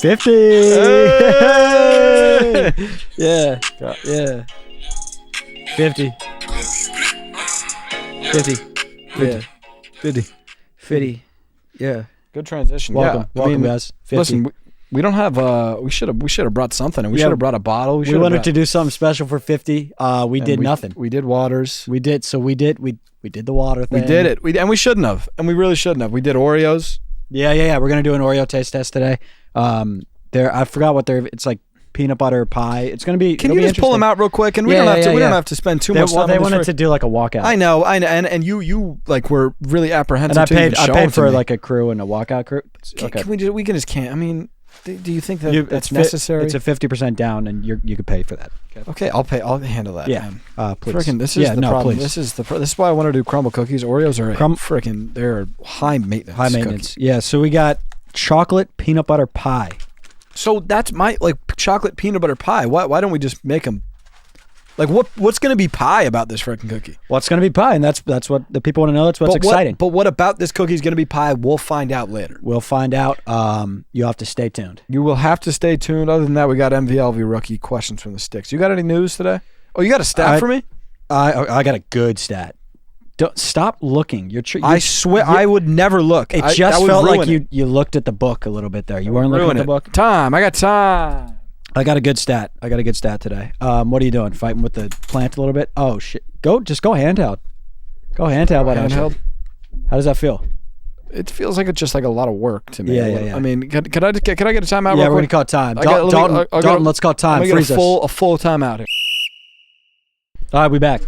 50. Hey! Yeah. Yeah. 50. 50. 50. 50. 50. Yeah. Good transition. Welcome. Yeah. Welcome, guys. 50. Listen, we don't have. We should have brought something. And we should have brought a bottle. We wanted to do something special for 50. We did nothing. We did waters. We did. So we did the water thing. We did it. We shouldn't have. And we really shouldn't have. We did Oreos. Yeah. We're gonna do an Oreo taste test today. I forgot what it's like peanut butter pie. It's gonna be. Can you just pull them out real quick? And we don't have to spend too much time. They wanted to do like a walkout. I know. And you like were really apprehensive. And I paid for like a crew and a walkout crew. Okay. We can just can't. I mean, do you think that's necessary? It's a 50% down, and you could pay for that. Okay, I'll pay. I'll handle that. Yeah, please. Frickin', this is the problem. Please. This is why I want to do crumble cookies. Oreos are frickin'. They're high maintenance. High maintenance. Cookies. Yeah. So we got chocolate peanut butter pie. So that's my chocolate peanut butter pie. Why don't we just make them? Like what's going to be pie about this frickin' cookie? What's going to be pie, and that's what the people want to know. That's what's exciting. But what about this cookie is going to be pie? We'll find out later. We'll find out. You have to stay tuned. You will have to stay tuned. Other than that, we got MVLV rookie questions from the sticks. You got any news today? Oh, you got a stat for me? I got a good stat. Don't stop looking. I swear I would never look. It just felt like you looked at the book a little bit there. You weren't looking at the book. Time. I got time. I got a good stat. Today. What are you doing? Fighting with the plant a little bit? Oh shit! Just go handheld. Go handheld. Handheld. How does that feel? It feels like it's just like a lot of work to me. Yeah. I mean, could I get a timeout? Yeah, we're gonna call time. Dalton, let's call time. Freeze us. A full timeout here. All right, we back.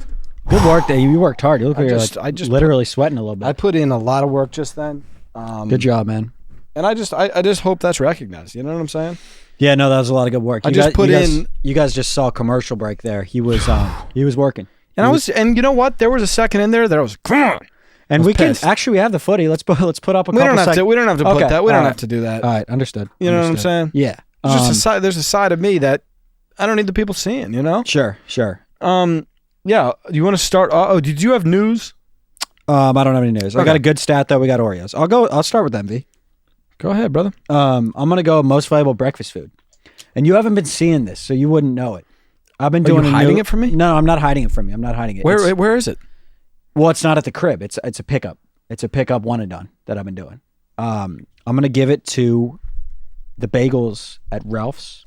Good work, Dave. You worked hard. You look like you're literally sweating a little bit. I put in a lot of work just then. Good job, man. And I just hope that's recognized. You know what I'm saying? Yeah, no, that was a lot of good work. You guys just saw a commercial break there. He was working. And you know what? There was a second in there that I was. And we have the footy. Let's put up a couple. We don't have to put that. We don't have to do that. All right, understood. You know what I'm saying? Yeah. There's a side of me that I don't need the people seeing. You know? Sure. Yeah. You want to start? Did you have news? I don't have any news. Okay. I got a good stat though. We got Oreos. I'll start with MV. Go ahead, brother. I'm gonna go most valuable breakfast food, and you haven't been seeing this, so you wouldn't know it. I've been doing. Are you hiding it from me? No, I'm not hiding it from you. I'm not hiding it. Where is it? Well, it's not at the crib. It's a pickup. It's a pickup one and done that I've been doing. I'm gonna give it to the bagels at Ralph's.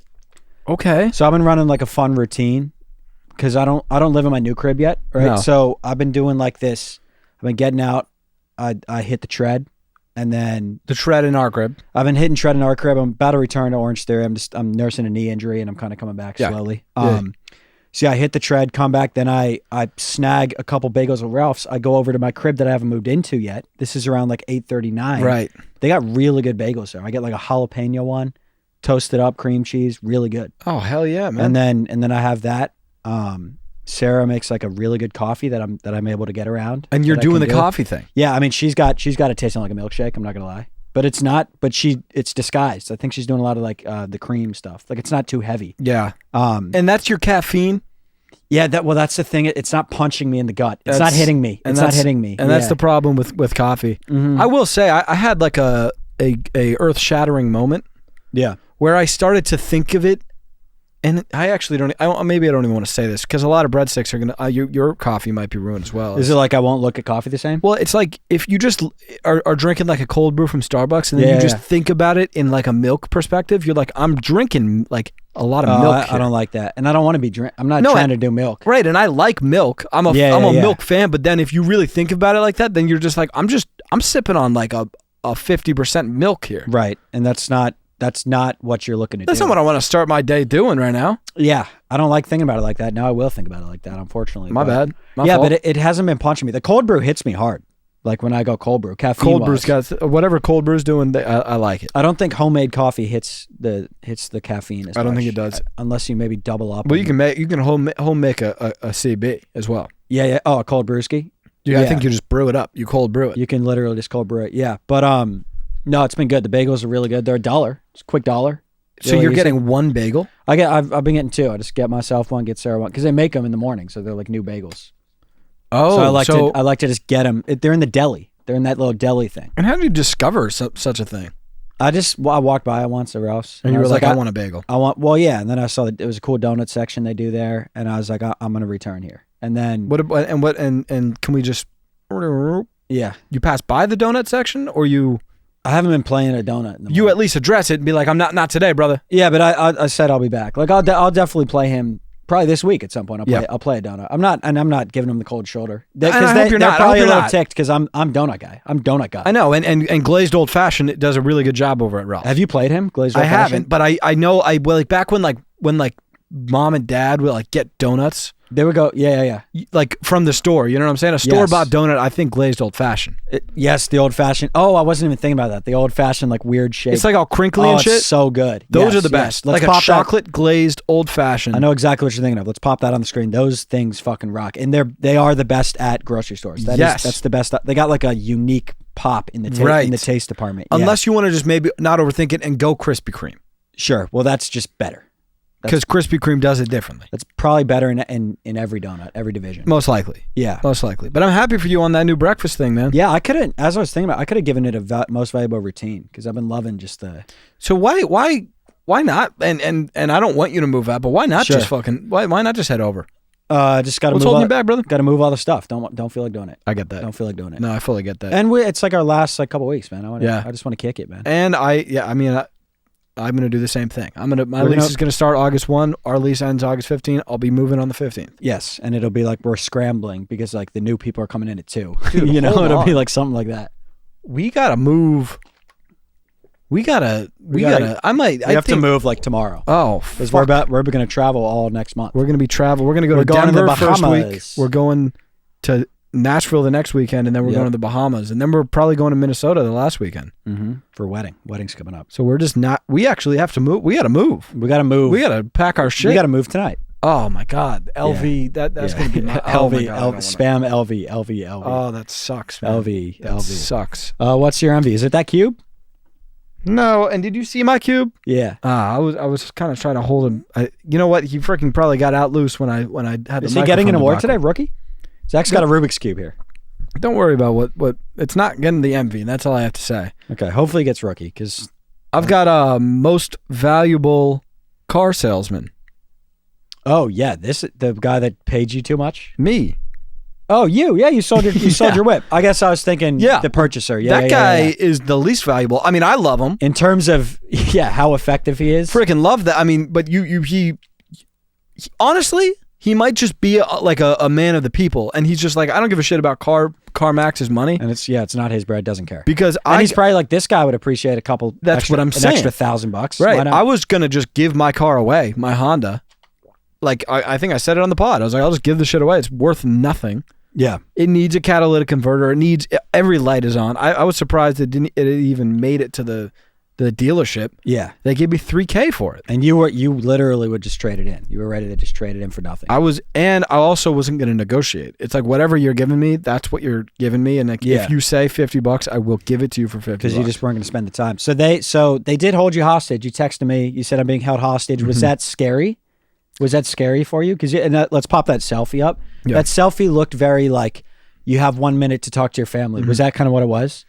Okay. So I've been running like a fun routine because I don't live in my new crib yet, right? No. So I've been doing like this. I've been getting out. I hit the tread. And then the tread in our crib. I've been hitting tread in our crib. I'm about to return to Orange Theory. I'm nursing a knee injury and I'm kind of coming back slowly. So I hit the tread, come back, then I snag a couple bagels at Ralph's. I go over to my crib that I haven't moved into yet. This is around like 8:39. Right. They got really good bagels there. I get like a jalapeno one, toasted up, cream cheese, really good. Oh hell yeah, man. And then I have that. Sarah makes like a really good coffee that I'm able to get around. And you're doing the coffee thing. Yeah, I mean she's got it tasting like a milkshake. I'm not gonna lie, but it's not. But it's disguised. I think she's doing a lot of like the cream stuff. Like it's not too heavy. Yeah. And that's your caffeine. Yeah. That's the thing. It's not punching me in the gut. It's not hitting me. It's not hitting me. And that's the problem with coffee. Mm-hmm. I will say I had like a earth shattering moment. Yeah. Where I started to think of it. And I actually maybe I don't even want to say this because a lot of breadsticks are going to, your coffee might be ruined as well. Is it like I won't look at coffee the same? Well, it's like if you just are drinking like a cold brew from Starbucks and then you just think about it in like a milk perspective, you're like, I'm drinking like a lot of milk. I don't like that. And I don't want to be I'm not trying to do milk. Right. And I like milk. I'm a milk fan. But then if you really think about it like that, then you're just like, I'm sipping on like a 50% milk here. Right. And that's not what you're looking to do. That's not what I want to start my day doing right now. Yeah. I don't like thinking about it like that. Now I will think about it like that, unfortunately. My bad. My fault. But it hasn't been punching me. The cold brew hits me hard. Like when I go cold brew. Caffeine cold brew's got whatever cold brew's doing, I like it. I don't think homemade coffee hits the caffeine as much. I don't think it does. Unless you maybe double up. Well, you can home make a CB as well. Yeah. Oh, a cold brewski? Yeah, I think you just brew it up. You cold brew it. You can literally just cold brew it. Yeah. But no, it's been good. The bagels are really good. They're $1. It's a quick $1. So you're getting one bagel? I've been getting two. I just get myself one, get Sarah one, because they make them in the morning, so they're like new bagels. Oh, so I like to just get them. They're in the deli. They're in that little deli thing. And how did you discover such a thing? I walked by it once at Ralph's. And you were like, I want a bagel. And then I saw that it was a cool donut section they do there, and I was like, I'm going to return here. And then and can we just yeah, you pass by the donut section, or you? I haven't been playing a donut. In the you morning. at least address it and be like, I'm not today, brother. Yeah, but I said I'll be back. Like I'll definitely play him probably this week at some point. I'll play a donut. I'm not giving him the cold shoulder because they're probably a little ticked because I'm donut guy. I'm donut guy. I know, and glazed old fashioned does a really good job over at Ralph's. Have you played him glazed old fashioned? I haven't, but I know like back when mom and dad would like get donuts. They would go, yeah. Like from the store, you know what I'm saying? A store-bought donut, I think glazed old-fashioned. Yes, the old-fashioned. Oh, I wasn't even thinking about that. The old-fashioned, like, weird shape. It's like all crinkly and shit. It's so good. Those are the best. Like a chocolate glazed old-fashioned. I know exactly what you're thinking of. Let's pop that on the screen. Those things fucking rock. And they are the best at grocery stores. That's the best. They got like a unique pop in the taste department. Unless you want to just maybe not overthink it and go Krispy Kreme. Sure. Well, that's just better. Because Krispy Kreme does it differently. That's probably better in every donut, every division. Most likely. Yeah. Most likely. But I'm happy for you on that new breakfast thing, man. Yeah, I couldn't, as I was thinking about, I could have given it a most valuable routine because I've been loving just the... So why not? And I don't want you to move out, but why not just fucking, why not just head over? Just got to move. What's holding you back, brother? Got to move all the stuff. Don't feel like doing it. I get that. Don't feel like doing it. No, I fully get that. And it's like our last couple weeks, man. I just want to kick it, man. And I'm going to do the same thing. My lease is going to start August 1. Our lease ends August 15. I'll be moving on the 15th. Yes, and it'll be like we're scrambling because like the new people are coming in at 2. Dude, it'll be like something like that. We got to move. We gotta. I have to move like tomorrow. Oh, because we're going to travel all next month. We're going to We're going to go to Denver the first week. We're going to Nashville the next weekend, and then we're going to the Bahamas, and then we're probably going to Minnesota the last weekend for wedding's coming up. So we're just not. We actually have to move. We got to move. We got to move. We got to pack our shit. We got to move tonight. Oh my God, LV. That's gonna be my LV. Spam LV. Oh, that sucks, man. LV. Sucks. What's your envy? Is it that cube? No. And did you see my cube? Yeah. I was kind of trying to hold him. You know what? He freaking probably got out loose when I had the. Is he getting an award today, rookie? Zach's got a Rubik's Cube here. Don't worry about what it's not getting the envy, and that's all I have to say. Okay, hopefully he gets rookie because I've got a most valuable car salesman. Oh yeah, the guy that paid you too much? Me. Oh, you sold your whip. I guess I was thinking the purchaser. Yeah, that guy is the least valuable. I mean, I love him in terms of how effective he is. Freaking love that. I mean, but he honestly. He might just be a man of the people, and he's just like, I don't give a shit about CarMax's money. And it's not his bread, doesn't care. Because he's probably like, this guy would appreciate a couple. That's what I'm saying. An extra $1,000, right? I was gonna just give my car away, my Honda. Like I think I said it on the pod. I was like, I'll just give the shit away. It's worth nothing. Yeah, it needs a catalytic converter. It needs every light is on. I was surprised it even made it to the dealership. Yeah, they gave me $3,000 for it, and you literally would just trade it in. You were ready to just trade it in for nothing. I also wasn't going to negotiate. It's like whatever you're giving me, that's what you're giving me, and like, if you say $50, I will give it to you for $50 because you just weren't going to spend the time. So they did hold you hostage. You texted me. You said I'm being held hostage. Was that scary? Was that scary for you? Because let's pop that selfie up. Yeah. That selfie looked very like you have 1 minute to talk to your family. Was that kind of what it was?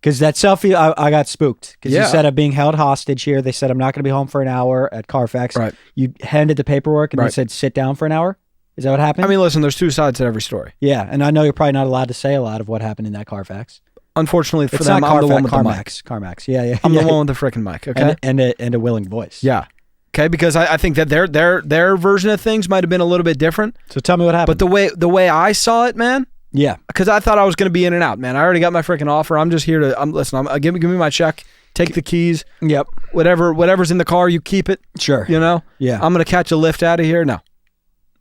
Because that selfie, I got spooked. Because you said I'm being held hostage here. They said I'm not going to be home for an hour at Carfax. Right. You handed the paperwork and they said sit down for an hour. Is that what happened? I mean, listen, there's two sides to every story. Yeah, and I know you're probably not allowed to say a lot of what happened in that Carfax. Unfortunately for them, I'm the one with the mic. CarMax. Yeah. I'm the one with the freaking mic. Okay. And a willing voice. Yeah. Okay, because I think that their version of things might have been a little bit different. So tell me what happened. But the way I saw it, man. Yeah, because I thought I was going to be in and out, man. I already got my freaking offer. I'm just here to. Give me my check. Take the keys. Yep. Whatever's in the car, you keep it. Sure. You know. Yeah. I'm going to catch a lift out of here. No.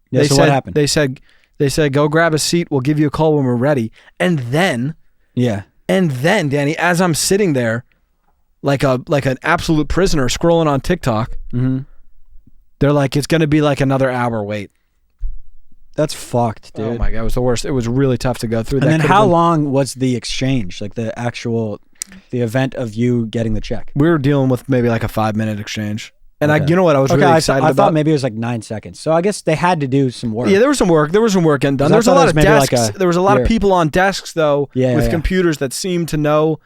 Yeah, so what happened? They said go grab a seat. We'll give you a call when we're ready. And then. Yeah. And then, Danny, as I'm sitting there, like an absolute prisoner scrolling on TikTok, they're like, it's going to be like another hour wait. That's fucked, dude. Oh my God, it was the worst. It was really tough to go through. And then how long was the exchange? Like the event of you getting the check? We were dealing with maybe like a 5-minute exchange. And you know what I was really excited about? I thought maybe it was like 9 seconds. So I guess they had to do some work. Yeah, there was some work. There was some work getting done. There was a lot of desks. There was a lot of people on desks though with computers that seemed to know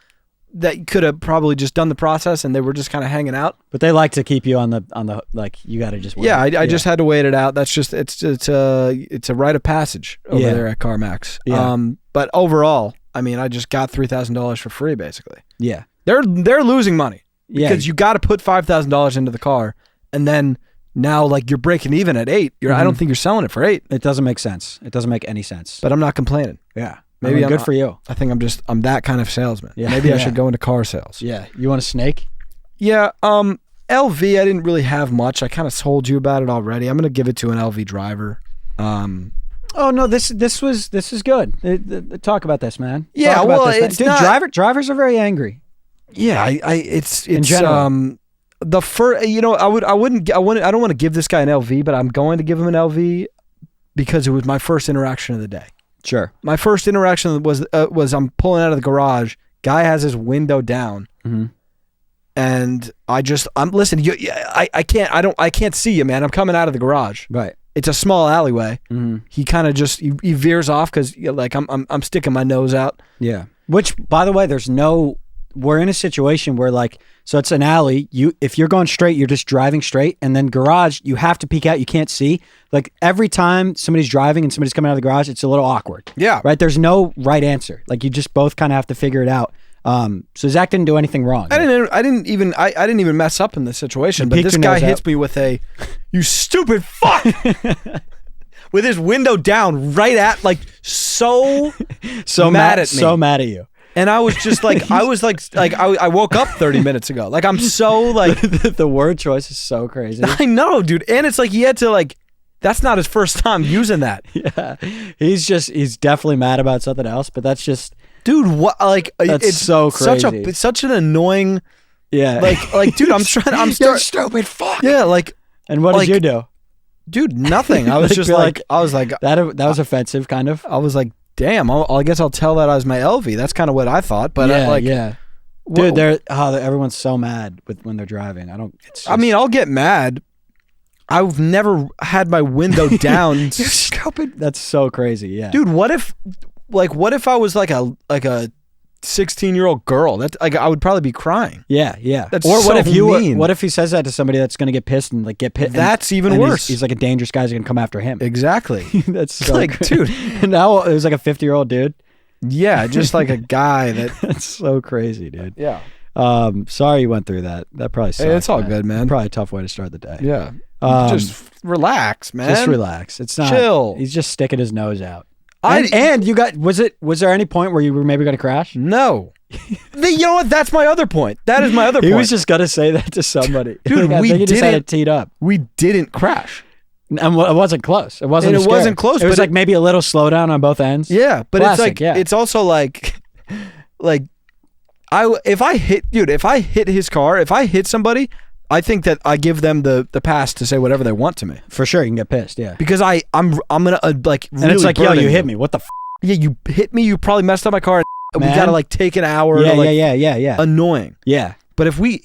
that could have probably just done the process and they were just kind of hanging out. But they like to keep you on the like you got to just wait. Yeah, I just had to wait it out. That's just it's a rite of passage over there at CarMax. Yeah. But overall, I mean, I just got $3,000 for free basically. Yeah. They're losing money because you got to put $5,000 into the car, and then now like you're breaking even at 8. I don't think you're selling it for 8. It doesn't make sense. It doesn't make any sense. But I'm not complaining. Yeah. Maybe good for you. I think I'm that kind of salesman. Yeah. Maybe I should go into car sales. Yeah. You want a snake? Yeah. LV, I didn't really have much. I kind of told you about it already. I'm gonna give it to an LV driver. Oh no, this is good. Talk about this, man. Yeah. Talk Well, about this, it's dude. not, Drivers are very angry. Yeah. It's in general. The first. I don't want to give this guy an LV, but I'm going to give him an LV because it was my first interaction of the day. Sure. My first interaction was I'm pulling out of the garage. Guy has his window down, and listen. I can't see you, man. I'm coming out of the garage. Right. It's a small alleyway. He kind of just he veers off because like I'm sticking my nose out. Yeah. Which, by the way, we're in a situation where like, so it's an alley. If you're going straight, you're just driving straight, and then garage, you have to peek out. You can't see. Like every time somebody's driving and somebody's coming out of the garage, it's a little awkward. Yeah. Right. There's no right answer. Like you just both kind of have to figure it out. So Zach didn't do anything wrong. I didn't even mess up in this situation. But this guy hits me with a, "You stupid fuck," with his window down right at like so mad at me. So mad at you. And I was just like, I woke up 30 minutes ago. Like I'm so like the word choice is so crazy. I know, dude. And it's like he had to like, that's not his first time using that. Yeah, he's definitely mad about something else, but that's just, dude. What like it's so crazy. It's such an annoying. Yeah, like dude. I'm you stupid fuck. Yeah, like. And what did you do, dude? Nothing. I was just like I was like that was offensive, kind of. I was like, damn, I guess I'll tell that as my LV. That's kind of what I thought. But dude, everyone's so mad when they're driving. I mean, I'll get mad. I've never had my window down. You're stupid. That's so crazy. Yeah, dude. What if I was like a 16-year-old girl? That like I would probably be crying. Yeah. That's or so what if mean. What if he says that to somebody that's gonna get pissed and like get pissed? That's even worse. He's like a dangerous guy. He's gonna come after him. Exactly. That's so like, dude. And now it was like a 50-year-old dude. Yeah, just like a guy that. That's so crazy, dude. Yeah. Sorry you went through that. That probably sucks. Hey, it's all good, man. Probably a tough way to start the day. Yeah. Just relax, man. Just relax. It's not. Chill. He's just sticking his nose out. And you got. Was there any point where you were maybe gonna crash? No. You know what? That's my other point. That is my other point. He was just gonna say that to somebody. Dude, like, I think he just had it teed up. We didn't crash. And it wasn't close. It wasn't. It wasn't close. It was like maybe a little slowdown on both ends. Yeah, but Classic, it's like it's also like if I hit his car, if I hit somebody, I think that I give them the pass to say whatever they want to me. For sure, you can get pissed. Yeah, because I'm gonna like. And it's like, yo, you hit me. What the? Yeah, you hit me. You probably messed up my car. We gotta like take an hour. Yeah. Annoying. Yeah. But if we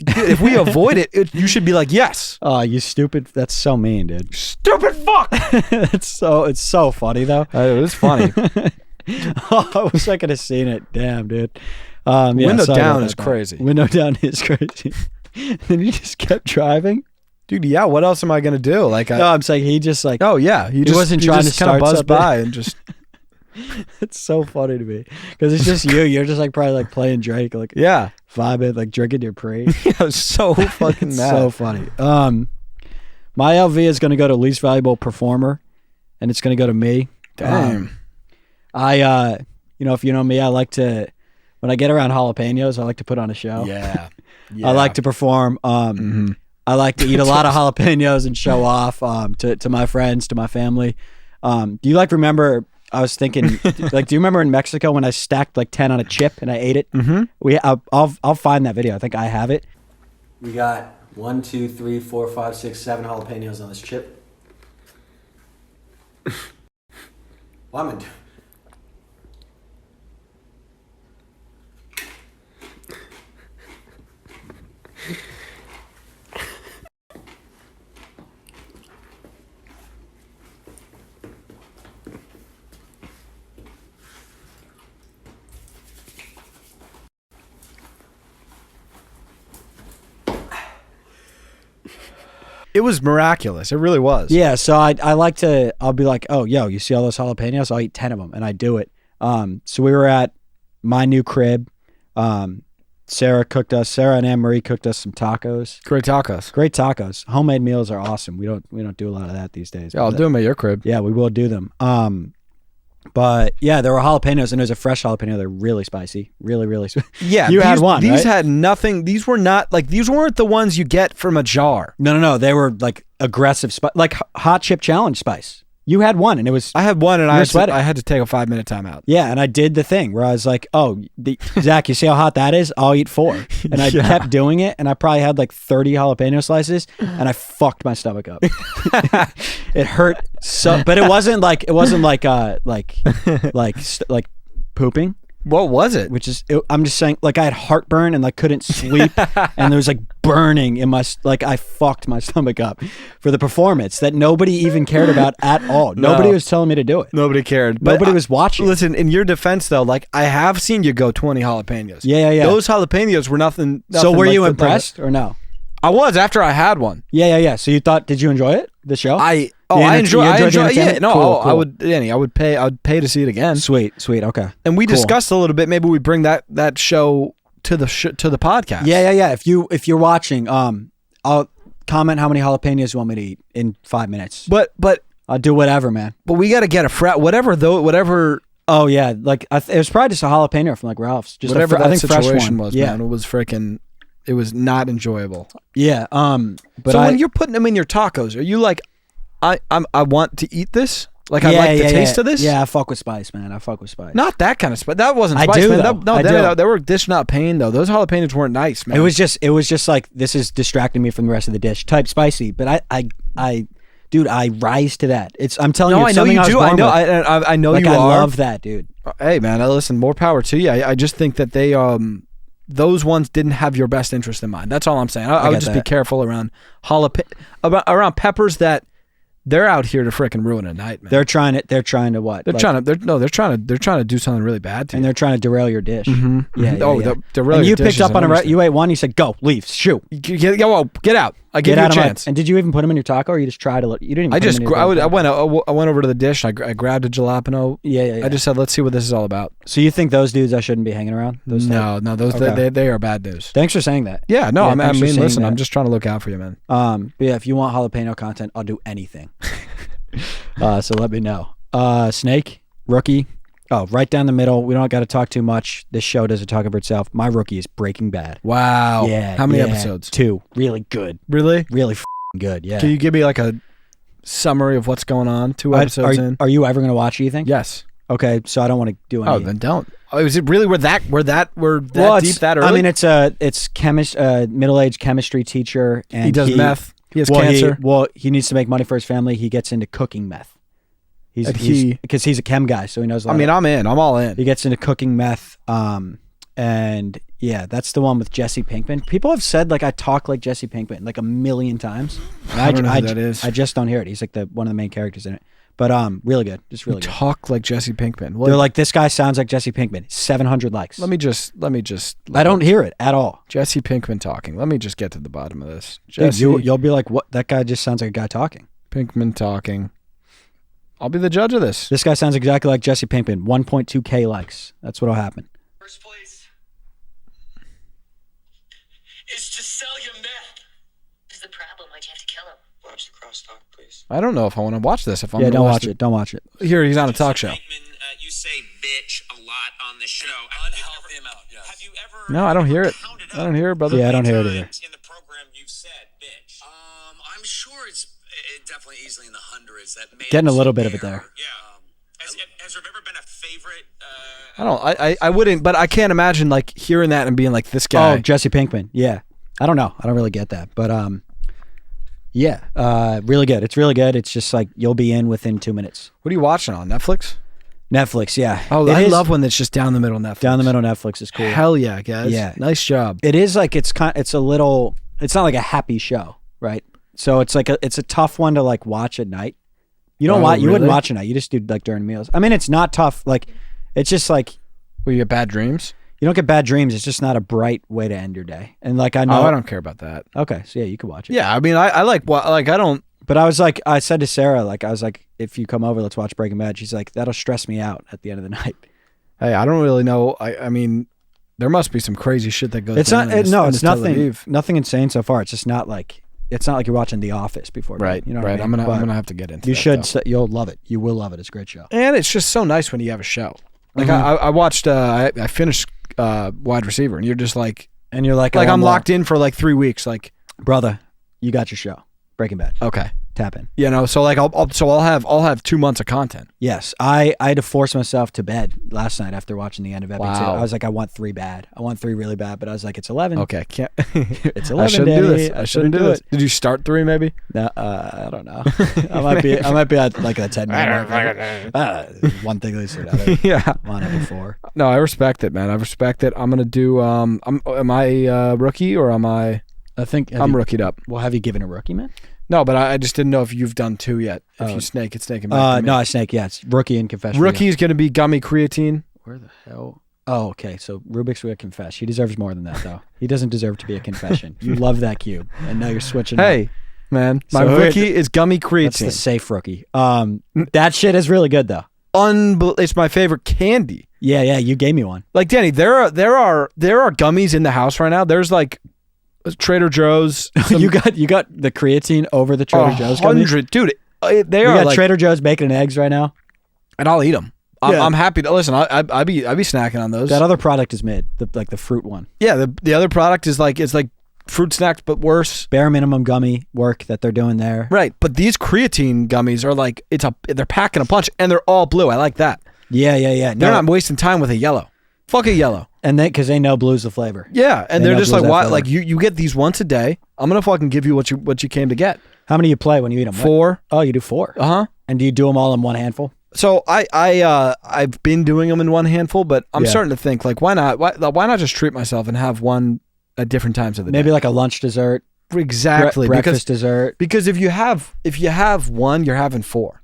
avoid it, you should be like, yes. Oh, you stupid. That's so mean, dude. Stupid fuck. It's so funny though. It was funny. Oh, I wish I could have seen it. Damn, dude. Window down is crazy. Window down is crazy. Then you just kept driving. Dude, yeah. What else am I gonna do? Like, no, I'm saying he just like. Oh yeah, he wasn't trying to kind of buzz something. by and just. It's so funny to me because it's just you. You're just like probably like playing Drake, like vibing, like drinking your pre. Yeah, so fucking mad. So funny. My LV is going to go to least valuable performer, and it's going to go to me. Damn. If you know me, I like to when I get around jalapeños, I like to put on a show. Yeah. I like to perform. I like to eat a lot of jalapeños and show off to my friends, to my family. Do you remember? I was thinking, do you remember in Mexico when I stacked like 10 on a chip and I ate it? Mm-hmm. I'll find that video. I think I have it. We got 1, 2, 3, 4, 5, 6, 7 jalapenos on this chip. What am I doing? It was miraculous. It really was. Yeah, so I'll be like, oh, yo, you see all those jalapenos? I'll eat 10 of them, and I do it. So we were at my new crib. Sarah and Anne-Marie cooked us some tacos. Great tacos. Homemade meals are awesome. We don't do a lot of that these days. Yeah, I'll do them at your crib. Yeah, we will do them. But yeah, there were jalapenos, and there's a fresh jalapeno. They're really spicy, really, really spicy. Yeah, you had one. These right? had nothing. These weren't the ones you get from a jar. No. They were like aggressive spice, like hot chip challenge spice. You had one, and it was. I had one, and I had to take a 5-minute timeout. Yeah, and I did the thing where I was like, "Oh, Zach, you see how hot that is? I'll eat 4." And I kept doing it, and I probably had like 30 jalapeno slices, and I fucked my stomach up. It hurt so, but it wasn't like pooping. What was it? I'm just saying, like I had heartburn and like couldn't sleep, and there was like burning in my I fucked my stomach up for the performance that nobody even cared about at all. Nobody was telling me to do it. Nobody cared. But nobody was watching. Listen, in your defense though, like I have seen you go 20 jalapenos. Yeah. Those jalapenos were nothing so were you impressed or no? I was after I had one. Yeah. So did you enjoy it? The show? I enjoy it. Yeah, no, cool. I would pay to see it again. Sweet. Okay. And we discussed a little bit. Maybe we bring that show to the podcast. Yeah. If you're watching, I'll comment how many jalapenos you want me to eat in 5 minutes. But I'll do whatever, man. But we got to get whatever. Oh yeah, like it was probably just a jalapeno from like Ralph's. Just whatever I think situation fresh one. was. Yeah, man, it was freaking. It was not enjoyable. Yeah. But so when you're putting them in your tacos, are you like, I want to eat this? Like I like the taste of this? Yeah, I fuck with spice, man. I fuck with spice. Not that kind of spice. That wasn't spice, I do, man. though. They were dish not pain though. Those jalapenos weren't nice, man. It was just like this is distracting me from the rest of the dish. Type spicy, but dude, I rise to that. I'm telling you, I know you do. I know like, you are. I love that, dude. Hey, man, listen, more power to you. I just think that they those ones didn't have your best interest in mind. That's all I'm saying. I would just be careful around around peppers that they're out here to frickin' ruin a night, man. They're trying to what? They're trying to do something really bad to you. And they're trying to derail your dish. Mm-hmm. Yeah. Derail and your you dish picked up on you ate one. You said, "Go, leave, shoo, get out." I gave you a chance. And did you even put them in your taco, or you just tried to? You didn't. Even I went over to the dish. I grabbed a jalapeno. Yeah. I just said, "Let's see what this is all about." So you think those dudes I shouldn't be hanging around? Those they are bad news. Thanks for saying that. Yeah, no, I mean, listen, I'm just trying to look out for you, man. But yeah, if you want jalapeno content, I'll do anything. So let me know. Snake, rookie. Oh, right down the middle. We don't got to talk too much. This show doesn't talk for itself. My rookie is Breaking Bad. Wow. Yeah. How many episodes? 2. Really good. Really? Really good. Yeah. Can you give me like a summary of what's going on? 2 episodes in. Are you ever going to watch it, you think? Yes. Okay, so I don't want to do anything. Oh, then don't. Oh, is it really we're that deep that early? I mean, it's middle-aged chemistry teacher, and he does meth. He has cancer. He needs to make money for his family. He gets into cooking meth. Because he's a chem guy, so he knows. I'm in. I'm all in. He gets into cooking meth, and yeah, that's the one with Jesse Pinkman. People have said like I talk like Jesse Pinkman like a million times. I don't know who that is. I just don't hear it. He's like one of the main characters in it. But really good, just really good. Talk like Jesse Pinkman. They're like, this guy sounds like Jesse Pinkman. 700 likes. Let me just. I don't hear it at all. Jesse Pinkman talking. Let me just get to the bottom of this. Jesse, dude, you'll be like, what? That guy just sounds like a guy talking. Pinkman talking. I'll be the judge of this. This guy sounds exactly like Jesse Pinkman. 1.2K likes. That's what'll happen. First place is to sell your meth. What's the problem? Why'd you have to kill him? Watch the crosstalk, please. I don't know if I want to watch this. If I'm don't watch it. Don't watch it. Here, he's on a talk show. You say bitch a lot on the show. Unhealthy amount, yes. Have you ever? No, I don't hear it. I don't hear it, brother. Yeah, I don't hear it either. In the program, you've said bitch. I'm sure it's definitely easily in the hundreds. That made Getting a it little bit of it there. Yeah. Has there ever been a favorite? I wouldn't, but I can't imagine like hearing that and being like this guy. Oh, Jesse Pinkman. Yeah. I don't know. I don't really get that, but yeah, really good. It's really good. It's just like you'll be in within 2 minutes. What are you watching on Netflix? Netflix, yeah. Oh, I love when it's just down the middle Netflix. Down the middle Netflix is cool. Hell yeah, guys. Yeah, nice job. It is like it's a little. It's not like a happy show, right? So it's like it's a tough one to like watch at night. You don't watch. You wouldn't watch at night. You just do like during meals. I mean, it's not tough. Like it's just like. Well, you get bad dreams. You don't get bad dreams. It's just not a bright way to end your day. And like I know, I don't care about that. Okay, so yeah, you can watch it. Yeah, I mean, I like I don't. But I was like, I said to Sarah, like, I was like, if you come over, let's watch Breaking Bad. She's like, that'll stress me out at the end of the night. Hey, I don't really know. I mean, there must be some crazy shit that goes. It's on not. It's nothing. Nothing insane so far. It's just not like. It's not like you're watching The Office before. Right. You know right. What I mean? I'm gonna have to get into. You that, should. You'll love it. You will love it. It's a great show. And it's just so nice when you have a show. Like I watched. I finished Wide Receiver, and you're just like. And you're like I'm locked in for like 3 weeks. Like, brother, you got your show, Breaking Bad. Okay. Tap in. You know, so like I'll have 2 months of content. Yes, I had to force myself to bed last night after watching the end of episode 2. Wow. I was like, I want 3 bad. I want 3 really bad, but I was like, it's 11. Okay, can't. It's 11. I shouldn't do this. I shouldn't do it. this. Did you start 3 maybe? No, I don't know. I might be at like a 10 minute. One thing leads to another. Yeah. I'm on every 4. No, I respect it, man. I respect it. I'm gonna do. Am I rookie or am I? I think I'm rookied up. Well, have you given a rookie, man? No, but I just didn't know if you've done 2 yet. If you snake, it's snaking back to me. No, I snake. Yeah, it's rookie and confession. Rookie is gonna be gummy creatine. Where the hell? Oh, okay. So Rubik's going to confess. He deserves more than that, though. He doesn't deserve to be a confession. You love that cube, and now you're switching. Hey, man, my So rookie is gummy creatine. That's the safe rookie. That shit is really good, though. It's my favorite candy. Yeah, you gave me one. Like Danny, there are gummies in the house right now. There's like Trader Joe's. you got the creatine over the Trader Joe's gummies? 100, dude. They We are got like, Trader Joe's bacon and eggs right now. and I'll eat them. Yeah. I'm happy to listen. I be snacking on those. That other product is mid, the fruit one. Yeah, the other product is like it's like fruit snacks but worse. Bare minimum gummy work that they're doing there. Right, but these creatine gummies are like they're packing a punch and they're all blue. I like that. Yeah. They're not wasting time with a yellow. Fuck a yellow. And because they know blue's the flavor. Yeah, and They they're know just like, blue's that why? flavor. Like you get these once a day. I'm gonna fucking give you what you came to get. How many you play when you eat them? 4. Oh, you do 4. Uh-huh. And do you do them all in one handful? So I've been doing them in one handful, but I'm Yeah. starting to think like why not just treat myself and have one at different times of the Maybe day. like a lunch dessert, Exactly. breakfast dessert. Because if you have one, you're having 4.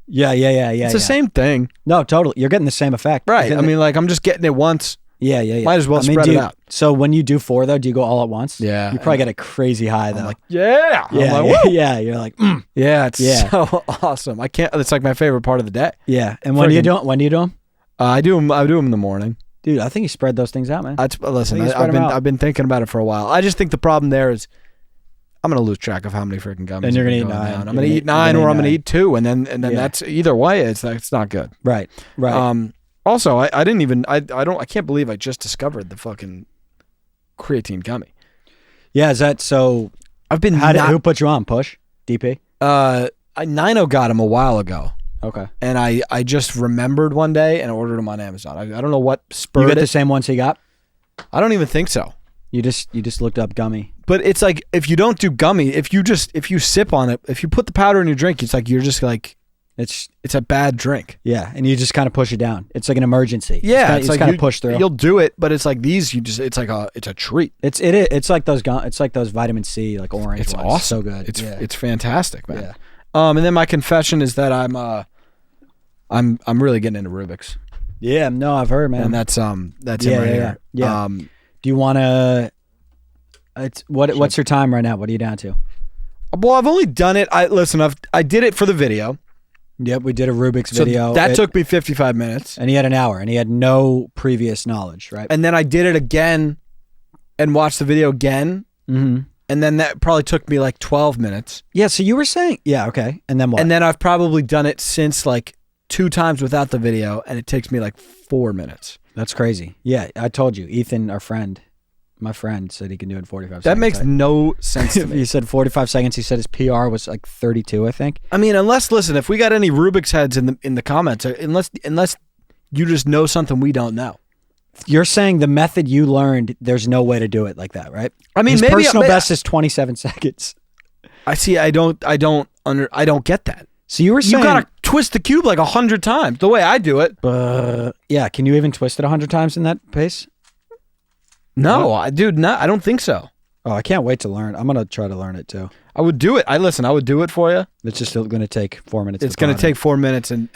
Yeah. It's the same thing. No, totally. You're getting the same effect. Right. You're I getting mean, like I'm just getting it once. Yeah. Might as well spread it out. So when you do 4 though, do you go all at once? Yeah. You probably get a crazy high though. I'm like, yeah. yeah, I'm like, woo. yeah. You're like, Yeah, it's Yeah. so awesome. I can't. It's like my favorite part of the day. yeah. And when do you do them? When do you do them? I do them in the morning. Dude, I think you spread those things out, man. Listen, you spread 'em out. I've been thinking about it for a while. I just think the problem there is I'm gonna lose track of how many freaking gummies. And you're gonna are eat going 9. down. I'm You're gonna gonna eat 9, or I'm gonna 9. eat 2, and then Yeah. that's either way. It's not good. Right. Also, I didn't even I can't believe I just discovered the fucking creatine gummy. Yeah. Is that so? I've been Who put you on? Push? DP? Nino got him a while ago. Okay. And I just remembered one day and ordered them on Amazon. I don't know what You spurred get it. the same ones he got? I don't even think so. You just looked up gummy. But it's like if you don't do gummy, if you sip on it, if you put the powder in your drink, it's like you're just like It's a bad drink. yeah, and you just kind of push it down. It's like an emergency. Yeah, it's like kind of push through. You'll do it, but it's like these. It's a treat. It's like those it's like those vitamin C like orange It's ones. awesome. So good. It's fantastic, man. Yeah. And then my confession is that I'm really getting into Rubik's, Yeah, no, I've heard, man. and that's in right here. Yeah. Do you want to? What's your time right now? What are you down to? Well, I've only done it. I did it for the video. Yep, we did a Rubik's So video. that took me 55 minutes. and he had an hour, and he had no previous knowledge, right? And then I did it again and watched the video again. Mm-hmm. And then that probably took me like 12 minutes. Yeah. So you were saying, yeah, okay, and then what? And then I've probably done it since like 2 times without the video, and it takes me like 4 minutes. That's crazy. Yeah, I told you, Ethan, my friend, said he can do it in 45 seconds. That makes no sense to me. He said 45 seconds. He said his PR was like 32, I think. I mean, listen, if we got any Rubik's heads in the comments, unless you just know something we don't know. You're saying the method you learned, there's no way to do it like that, right? I mean, his maybe personal best is 27 seconds. I see. I don't get that. So you were saying You gotta twist the cube like 100 times the way I do it. yeah, can you even twist it 100 times in that pace? No, I don't think so. Oh, I can't wait to learn. I'm gonna try to learn it too. I would do it. I would do it for you. It's just going to take 4 minutes. It's going to take 4 minutes and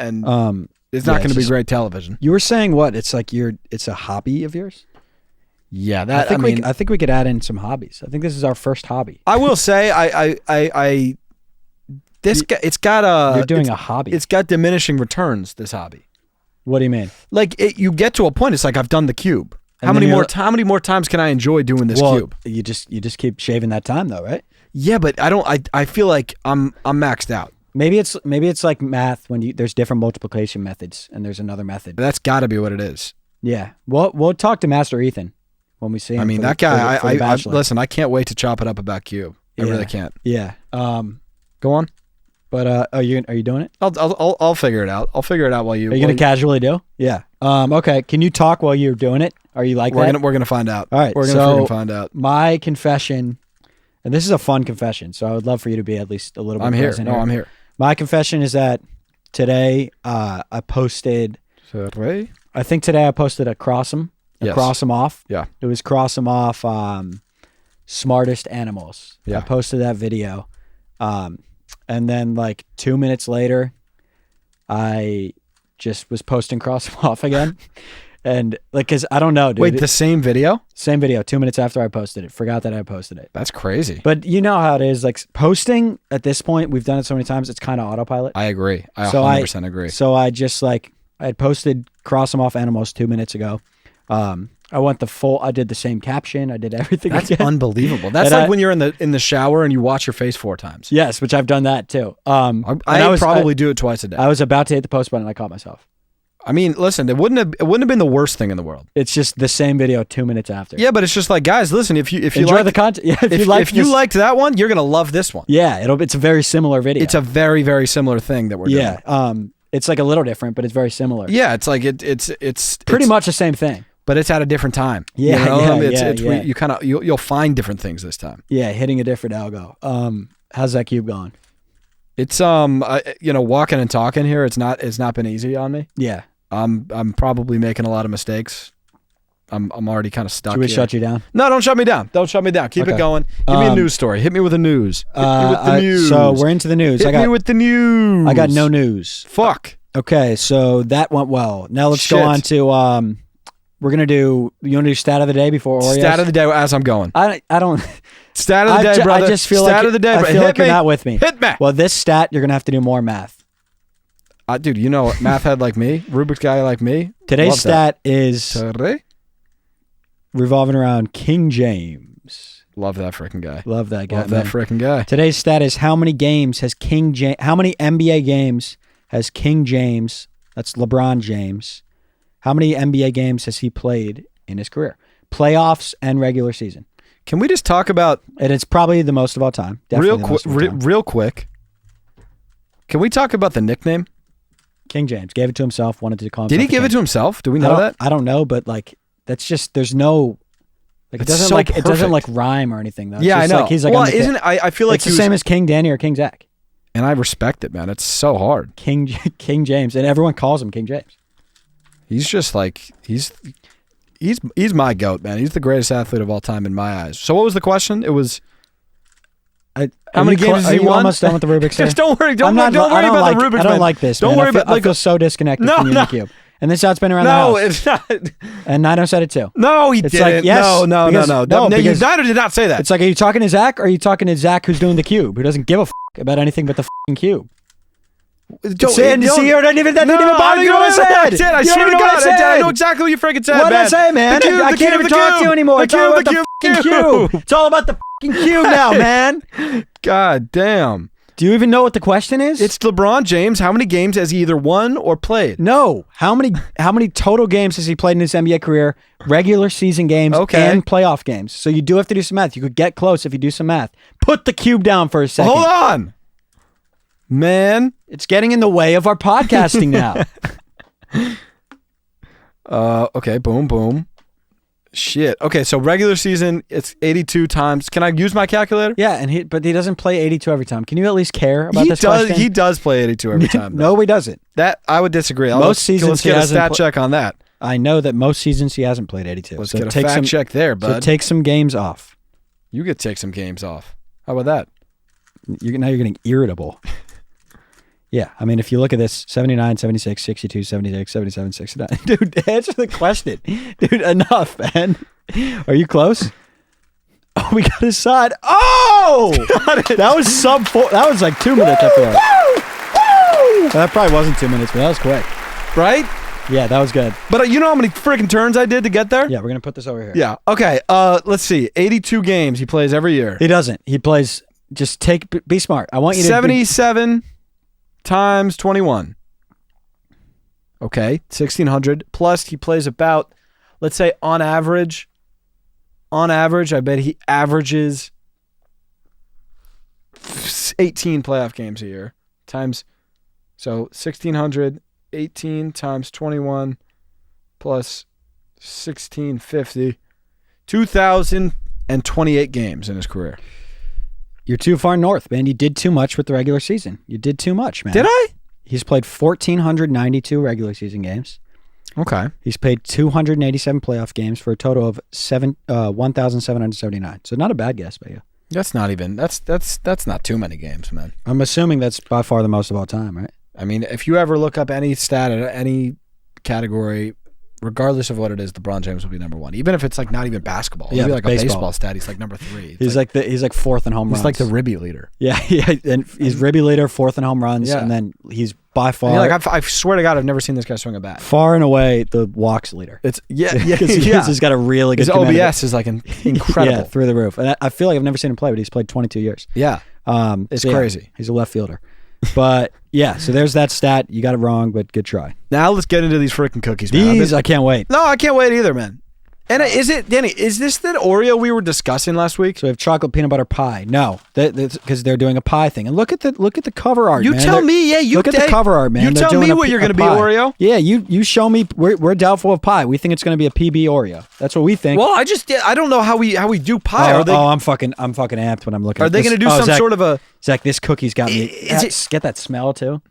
It's not going to be great television. You were saying what? It's like it's a hobby of yours? Yeah, I think we could add in some hobbies. I think this is our first hobby. I will say it's got You're doing a hobby. It's got diminishing returns, this hobby. What do you mean? Like you get to a point, it's like I've done the cube. How many more times can I enjoy doing this cube? You just keep shaving that time though, right? Yeah, but I feel like I'm maxed out. Maybe it's like math when there's different multiplication methods and there's another method. That's got to be what it is. Yeah. We'll talk to Master Ethan when we see him. I mean, that guy, I listen, I can't wait to chop it up about cube. I really can't. Yeah. Go on. But are you doing it? I'll figure it out. I'll figure it out while you. Are you gonna casually do? Yeah. Okay. Can you talk while you're doing it? Are you like that? We're gonna find out. All right. We're gonna find out. My confession, and this is a fun confession, so I would love for you to be at least a little bit. I'm here. present No, I'm here. My confession is that today I posted. I think today I posted a cross 'em off. Yeah. It was cross 'em off. Smartest animals. Yeah. I posted that video. And then like 2 minutes later, I just was posting cross 'em off again. And like, cause I don't know, dude. Wait, the same video? Same video. 2 minutes after I posted it. Forgot that I posted it. That's crazy. But you know how it is. Like posting at this point, we've done it so many times. It's kind of autopilot. I agree. I 100% agree. So I just I had posted cross 'em off animals 2 minutes ago. I did the same caption. I did everything. That's again. unbelievable. That's like when you're in the shower and you watch your face 4 times. Yes, which I've done that too. I probably do it twice a day. I was about to hit the post button and I caught myself. I mean, listen, it wouldn't have been the worst thing in the world. It's just the same video 2 minutes after. Yeah, but it's just like, guys, listen, if you enjoy like the content, yeah, if you liked that one, you're gonna love this one. Yeah, it's a very similar video. It's a very, very similar thing that we're doing. Yeah, it's like a little different, but it's very similar. Yeah, it's like it's pretty much the same thing. But it's at a different time. Yeah, yeah. You kind of you'll find different things this time. Yeah, hitting a different algo. How's that cube going? It's walking and talking here. It's not been easy on me. Yeah. I'm probably making a lot of mistakes. I'm already kind of stuck. Should we here. shut you down? No, don't shut me down. Don't shut me down. Keep it going. Give me a news story. Hit me with the news. Hit me with the news. So we're into the news. Hit me with the news. I got no news. Fuck. Okay, so that went well. Now let's go on to we're gonna do. You want to do stat of the day before Oreos? Stat of the day as I'm going. I don't. Stat of the day, brother. I just feel stat of the day. I feel like you're not with me. Hit me. Well, this stat you're gonna have to do more math. Dude, you know, math head like me, Rubik's guy like me. Today's stat is revolving around King James. Love that freaking guy. Love that guy. Love that freaking guy. Today's stat is how many NBA games has King James? That's LeBron James. How many NBA games has he played in his career? Playoffs and regular season. Can we just talk about? And it's probably the most of all time. Real quick. Can we talk about the nickname? King James gave it to himself. Wanted to call himself. Did he give it to himself? Do we know that? I don't know, but like that's just there's no. Like, it doesn't like rhyme or anything though. Yeah, it's I know. Like he's like, well, isn't it? I feel like it's the same as King Danny or King Zach. And I respect it, man. It's so hard. King James, and everyone calls him King James. He's just like he's my GOAT, man. He's the greatest athlete of all time in my eyes. So what was the question? It was how many games has he won? Almost done with the Rubik's. Just don't worry. Don't worry about the Rubik's. I don't like this. Don't worry about. I feel so disconnected from the cube. And this out's been around the house. No, it's not. And Nino said it too. No, he didn't. Like, yes, no. Nino did not say that. It's like, are you talking to Zach or are you talking to Zach who's doing the cube, who doesn't give a about anything but the cube? That didn't even bother you what I said. I swear to God, I know exactly what you freaking said, man. What did I say, man? I can't even talk to you anymore. It's all about the fucking cube. It's all about the fucking cube now, man. God damn. Do you even know what the question is? It's LeBron James. How many games has he either won or played? No. How many total games has he played in his NBA career? Regular season games and playoff games. So you do have to do some math. You could get close if you do some math. Put the cube down for a second. Hold on. Man. It's getting in the way of our podcasting now. Okay, boom. Shit. Okay, so regular season, it's 82 times. Can I use my calculator? Yeah, but he doesn't play 82 every time. Can you at least care about this question? He does play 82 every time. No, he doesn't. That I would disagree. Let's get a stat check on that. I know that most seasons he hasn't played 82. Let's get a fact check there, bud. So take some games off. You could take some games off. How about that? Now you're getting irritable. Yeah, I mean, if you look at this, 79, 76, 62, 76, 77, 69. Dude, answer the question. Dude, enough, man. Are you close? Oh, we got his side. Oh! That was sub 4. That was like 2 minutes, I feel like. That probably wasn't 2 minutes, but that was quick. Right? Yeah, that was good. But you know how many freaking turns I did to get there? Yeah, we're going to put this over here. Yeah. Okay, let's see. 82 games he plays every year. He doesn't. He plays, just be smart. I want you to 77 times 21. Okay, 1,600. Plus, he plays about, let's say, on average, I bet he averages 18 playoff games a year. So 1,600, 18 times 21 plus 1,650. 2,028 games in his career. You're too far north, man. You did too much with the regular season. You did too much, man. Did I? He's played 1,492 regular season games. Okay. He's played 287 playoff games for a total of 1,779. So not a bad guess by you. That's not even. That's not too many games, man. I'm assuming that's by far the most of all time, right? I mean, if you ever look up any stat at any category, regardless of what it is, LeBron James will be number one. Even if it's like not even basketball, Yeah, it'll be like baseball. a baseball stat. He's like number 3. He's like fourth in home runs. He's like the ribby leader. Yeah, and he's ribby leader, fourth in home runs, Yeah. and then he's by far, And like I swear to God, I've never seen this guy swing a bat. far and away the walks leader. It's yeah, Because he's got a really good His command of it. OBS is like incredible. Yeah, through the roof. And I feel like I've never seen him play, but he's played 22 years. Yeah. It's So yeah, crazy. he's a left fielder. But yeah, so there's that stat. You got it wrong, but good try. Now let's get into these freaking cookies, man. These, I can't wait. No, I can't wait either, man. And is it, Danny, is this the Oreo we were discussing last week? So we have chocolate peanut butter pie. No, because they're doing a pie thing. And look at the cover art. You man. tell me, yeah. Look at the cover art, man. You They're tell doing me what you're going to be, pie. Oreo. Yeah, you show me. We're doubtful of pie. We think it's going to be a PB Oreo. That's what we think. Well, I don't know how we do pie. I'm fucking amped when I'm looking. Are they going to do some Zach, sort of a? Zach, this cookie's got me. Get that smell too.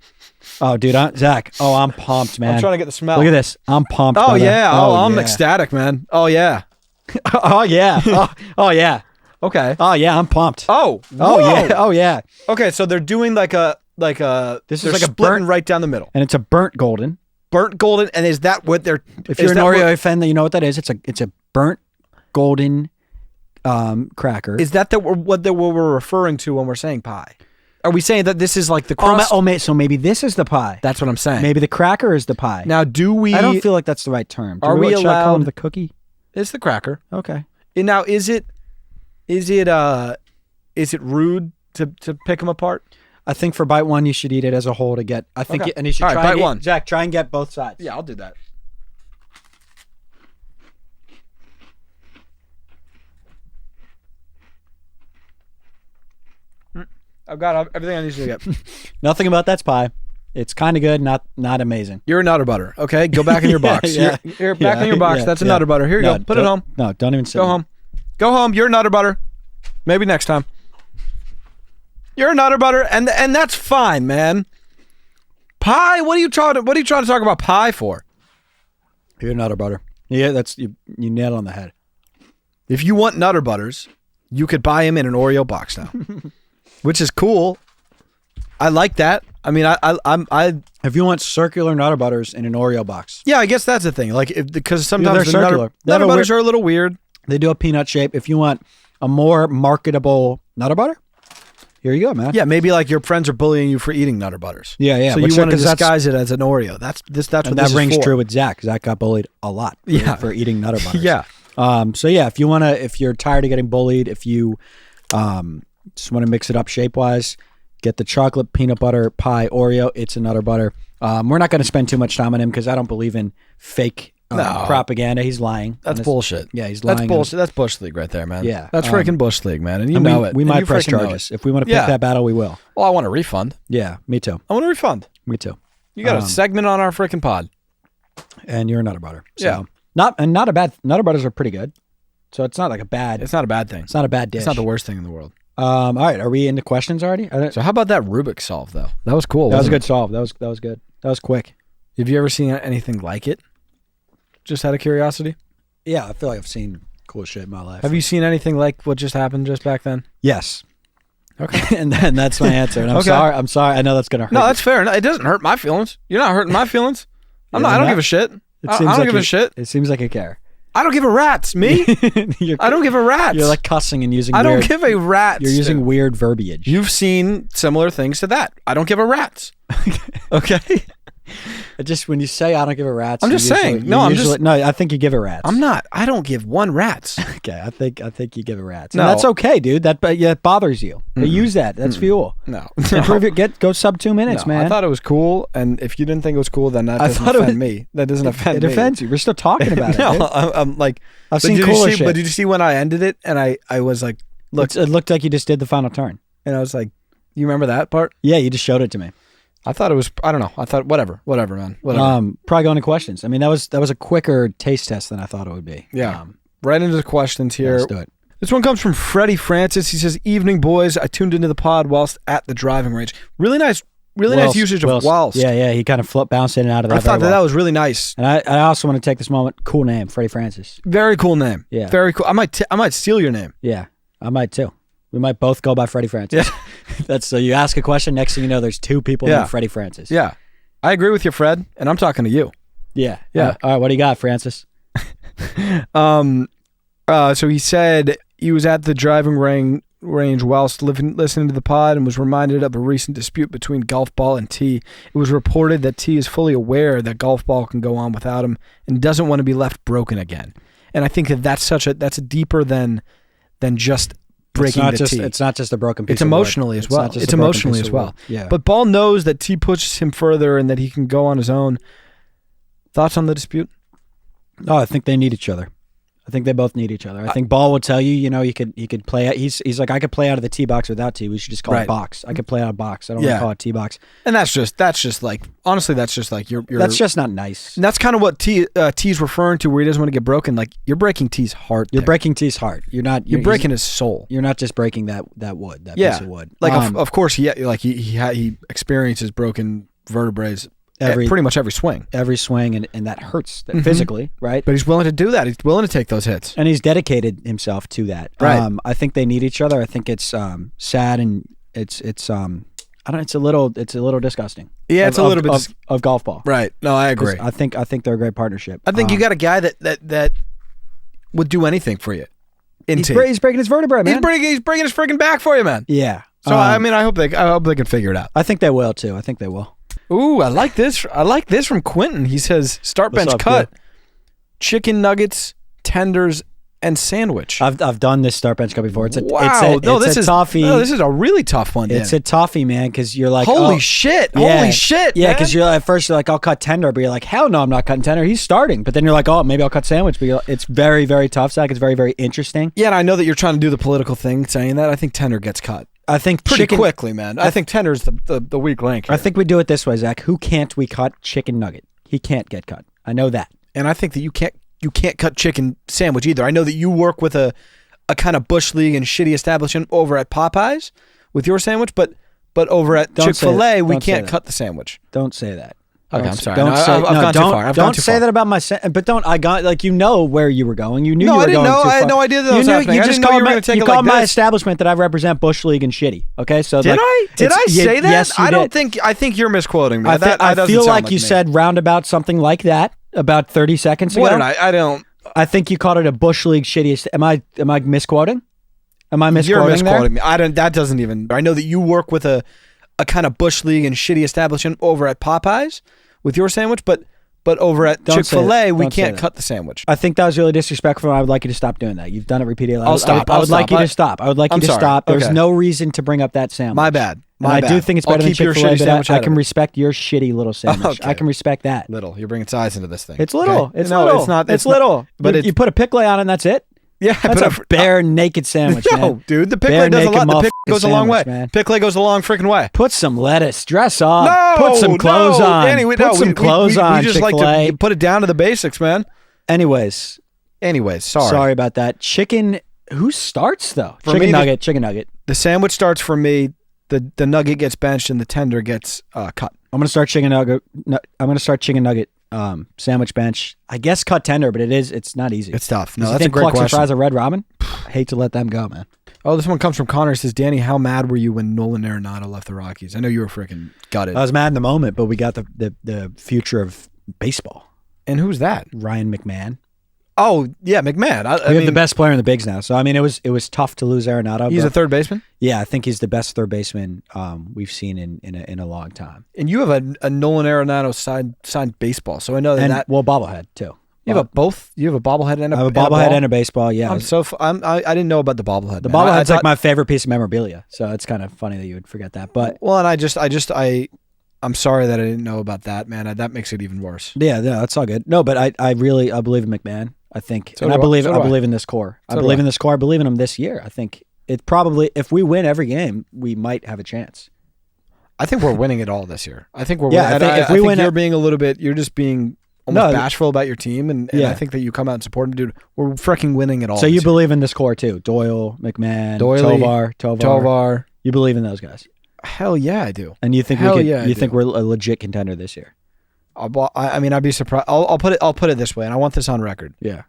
Oh, dude, Zach. Oh, I'm pumped, man. I'm trying to get the smell. Look at this. I'm pumped. Oh brother. yeah. I'm yeah. ecstatic, man. Oh yeah. Oh yeah. Oh yeah. Okay. Oh yeah. I'm pumped. Oh. Oh yeah. Oh yeah. Okay, so they're doing like a. This is like a splitting burnt right down the middle. And it's a burnt golden. Burnt golden, and is that what they're? If you're an Oreo fan, you know what that is. It's a burnt golden cracker. Is that what we're referring to when we're saying pie? Are we saying that this is like the crust? So maybe this is the pie. That's what I'm saying. Maybe the cracker is the pie. Now, do we? I don't feel like that's the right term. Are we should I call allowed- them the cookie? It's the cracker. Okay. And now, is it rude to pick them apart? I think for bite one, you should eat it as a whole to get. I think, Okay. and you should All right, try bite and get, one. Zach, try and get both sides. Yeah, I'll do that. I've got everything I need to get. Nothing about that's pie. It's kind of good, not amazing. You're a Nutter Butter. Okay, go back in your box. Yeah. You're back in your box. That's a Nutter Butter. Here you go. Put it home. No, don't even say Go home. Go home. You're a Nutter Butter. Maybe next time. You're a Nutter Butter, and that's fine, man. Pie? What are you trying to talk about pie for? You're Nutter Butter. Yeah, that's you nailed it on the head. If you want Nutter Butters, you could buy them in an Oreo box now, which is cool. I like that. I mean, I If you want circular Nutter Butters in an Oreo box, yeah, I guess that's the thing. Like, because sometimes they're the circular. Nutter Butters are a little weird. they do a peanut shape. If you want a more marketable Nutter Butter, here you go, man. Yeah, maybe like your friends are bullying you for eating Nutter Butters. Yeah. So Which- you want to 'cause that's- disguise it as an Oreo. That's what and this that rings is for. true with Zach. Zach got bullied a lot for eating Nutter Butters. Yeah. So yeah, if you're tired of getting bullied, if you just want to mix it up shape wise, get the chocolate peanut butter pie Oreo. It's a Nutter Butter. We're not going to spend too much time on him because I don't believe in fake propaganda. He's lying. That's bullshit. Yeah, he's lying. That's bullshit. That's Bush League right there, man. Yeah. That's freaking Bush League, man. And you And know it. We And might you press freaking know charges. it. If we want to pick Yeah. that battle, we will. Well, I want a refund. Yeah, me too. I want a refund. Me too. You got a segment on our freaking pod. And you're a Nutter Butter. So, Yeah. Not a bad. Nutter Butters are pretty good. So it's not like a bad. It's not a bad thing. It's not a bad dish. It's not the worst thing in the world. All right, are we into questions already? So how about that Rubik solve though? That was cool. That was a wasn't good solve. That was good. That was quick. it? Have you ever seen anything like it? Just out of curiosity. Yeah, I feel like I've seen cool shit in my life. Have you seen anything like what just happened just back then? Yes. Okay. and that's my answer. And I'm sorry. I'm sorry. I know that's gonna hurt. No, that's fair. It doesn't hurt my feelings. You're not hurting my feelings. I don't give a shit. I don't give a shit. It seems like you care. I don't give a rat's. Me? I don't give a rat's. You're like cussing and using. I don't give a rat's. You're using weird verbiage. You've seen similar things to that. I don't give a rat's. Okay. Just when you say I don't give a rat's, I'm just saying. No, I think you give a rat's. I'm not. I don't give one rat's. Okay, I think you give a rat's. No, and that's okay, dude. That bothers you. But use that. That's fuel. No. Improve it. Go sub 2 minutes, man. I thought it was cool, and if you didn't think it was cool, then that doesn't offend me. That doesn't offend me. It offends you. We're still talking about it. No, I'm like, I've seen cooler shit. But did you see when I ended it? And I was like, look, it looked like you just did the final turn. And I was like, you remember that part? Yeah, you just showed it to me. I thought it was. I don't know. I thought whatever, man. Whatever. Probably going to questions. I mean, that was a quicker taste test than I thought it would be. Yeah. Right into the questions here. Let's do it. This one comes from Freddie Francis. He says, "Evening, boys. I tuned into the pod whilst at the driving range. Really nice usage of whilst. Yeah. He kind of bounced in and out of that. I thought that was really nice. And I also want to take this moment. Cool name, Freddie Francis. Very cool name. Yeah. Very cool. I might steal your name. Yeah, I might too. We might both go by Freddie Francis. Yeah. That's so you ask a question, next thing you know, there's 2 people named Freddie Francis. Yeah. I agree with you, Fred, and I'm talking to you. Yeah. Yeah. All right, what do you got, Francis? So he said he was at the driving range whilst listening to the pod and was reminded of a recent dispute between Golf Ball and T. It was reported that T is fully aware that Golf Ball can go on without him and doesn't want to be left broken again. And I think that's deeper than just breaking the T. It's not just a broken piece of wood. It's emotionally as well. It's emotionally as well. Yeah. But Ball knows that T pushes him further and that he can go on his own. Thoughts on the dispute? No, I think they need each other. I think they both need each other. I think Ball will tell you, you could play. He's like, I could play out of the T box without T. We should just call it box. I could play out of box. I don't want to call it T box. And that's just like, honestly, that's just like you're. That's just not nice. And that's kind of what T's referring to, where he doesn't want to get broken. Like you're breaking T's heart. You're breaking T's heart. You're breaking his soul. You're not just breaking that wood. That piece of wood. Like of course he experiences broken vertebrae. Pretty much every swing. And that hurts physically, right? But he's willing to do that. He's willing to take those hits. And he's dedicated himself to that. Right. I think they need each other. I think it's sad and it's it's a little disgusting. Yeah, it's a little bit of Golf Ball. Right. No, I agree. I think they're a great partnership. I think you got a guy that would do anything for you. He's breaking his vertebrae, man. He's breaking his freaking back for you, man. Yeah. So I hope they can figure it out. I think they will too. I think they will. Ooh, I like this. I like this from Quentin. He says, "Start bench cut, chicken nuggets, tenders, and sandwich." I've done this start bench cut before. It's a toffee. No, this is a really tough one. It's a toffee, man, because you're like, holy shit. Yeah, because at first you're like, I'll cut tender, but you're like, hell no, I'm not cutting tender. He's starting, but then you're like, oh, maybe I'll cut sandwich. But it's very, very tough, Zach. It's very, very interesting. Yeah, and I know that you're trying to do the political thing, saying that. I think tender gets cut. I think pretty quickly, man. I think tender's the weak link here. I think we do it this way, Zach. Who can't we cut? Chicken nugget. He can't get cut. I know that. And I think that you can't cut chicken sandwich either. I know that you work with a kind of bush league and shitty establishment over at Popeyes with your sandwich, but over at Chick-fil-A we can't cut the sandwich. Don't say that. Okay, I'm sorry. I've gone too far. Don't say that about my. But don't. I got like where you were going. You knew you were going too far. I had no idea that was happening. You just called my establishment that I represent Bush League and shitty. Okay, so did I say that? Yes, you did. I think you're misquoting me. I feel like you said roundabout something like that about 30 seconds ago. What did I don't. I think you called it a Bush League shitty. Am I misquoting? Am I misquoting? You're misquoting me. That doesn't even. I know that you work with a kind of Bush League and shitty establishment over at Popeyes with your sandwich, but over at Chick-fil-A we can't cut the sandwich. I think that was really disrespectful. I would like you to stop doing that. You've done it repeatedly. I'll stop. I would like you to stop. I would like you to stop. There's no reason to bring up that sandwich. My bad. I do think it's better than Chick-fil-A, but I can respect your shitty little sandwich. I can respect that. Little. You're bringing size into this thing. It's little. Okay? It's little. It's not. It's little. But you put a pickle on it and that's it. Yeah, that's a bare naked sandwich, man. No, dude, the pickle does a lot. The pickle goes a long way. Man. Pickle goes a long freaking way. Put some lettuce. Dress up. Put some clothes on. Anyway, put some clothes on. We just like to put it down to the basics, man. Anyways, sorry about that. Chicken. Who starts though? Chicken nugget. The sandwich starts for me. The nugget gets benched and the tender gets cut. I'm gonna start chicken nugget. I'm gonna start chicken nugget. Sandwich bench. I guess cut tender, but it's not easy. It's tough. No, that's a great question. Clucks and Fries are Red Robin? I hate to let them go, man. Oh, this one comes from Connor. It says, Danny, how mad were you when Nolan Arenado left the Rockies? I know you were freaking gutted. I was mad in the moment, but we got the future of baseball. And who's that? Ryan McMahon. Oh, yeah, McMahon. We have the best player in the bigs now. So, I mean, it was tough to lose Arenado. He's a third baseman? Yeah, I think he's the best third baseman we've seen in a long time. And you have a Nolan Arenado signed baseball. So I know that. Well, bobblehead, too. You have both? You have a bobblehead and a I have a bobblehead and a baseball, yeah. I didn't know about the bobblehead. The bobblehead's like my favorite piece of memorabilia. So it's kind of funny that you would forget that. But well, and I'm sorry that I didn't know about that, man. That makes it even worse. Yeah, that's all good. No, but I believe in McMahon. I think, so and I believe in this core. I believe in this core. I believe in him this year. I think it probably, if we win every game, we might have a chance. I think we're winning it all this year. I think we're winning. If we win, you're just being almost bashful about your team, and I think that you come out and support them, dude. We're freaking winning it all. So you believe in this core too? Doyle, McMahon, Tovar. You believe in those guys? Hell yeah, I do. And you think you think we're a legit contender this year? I mean, I'd be surprised. I'll put it this way, and I want this on record. Yeah,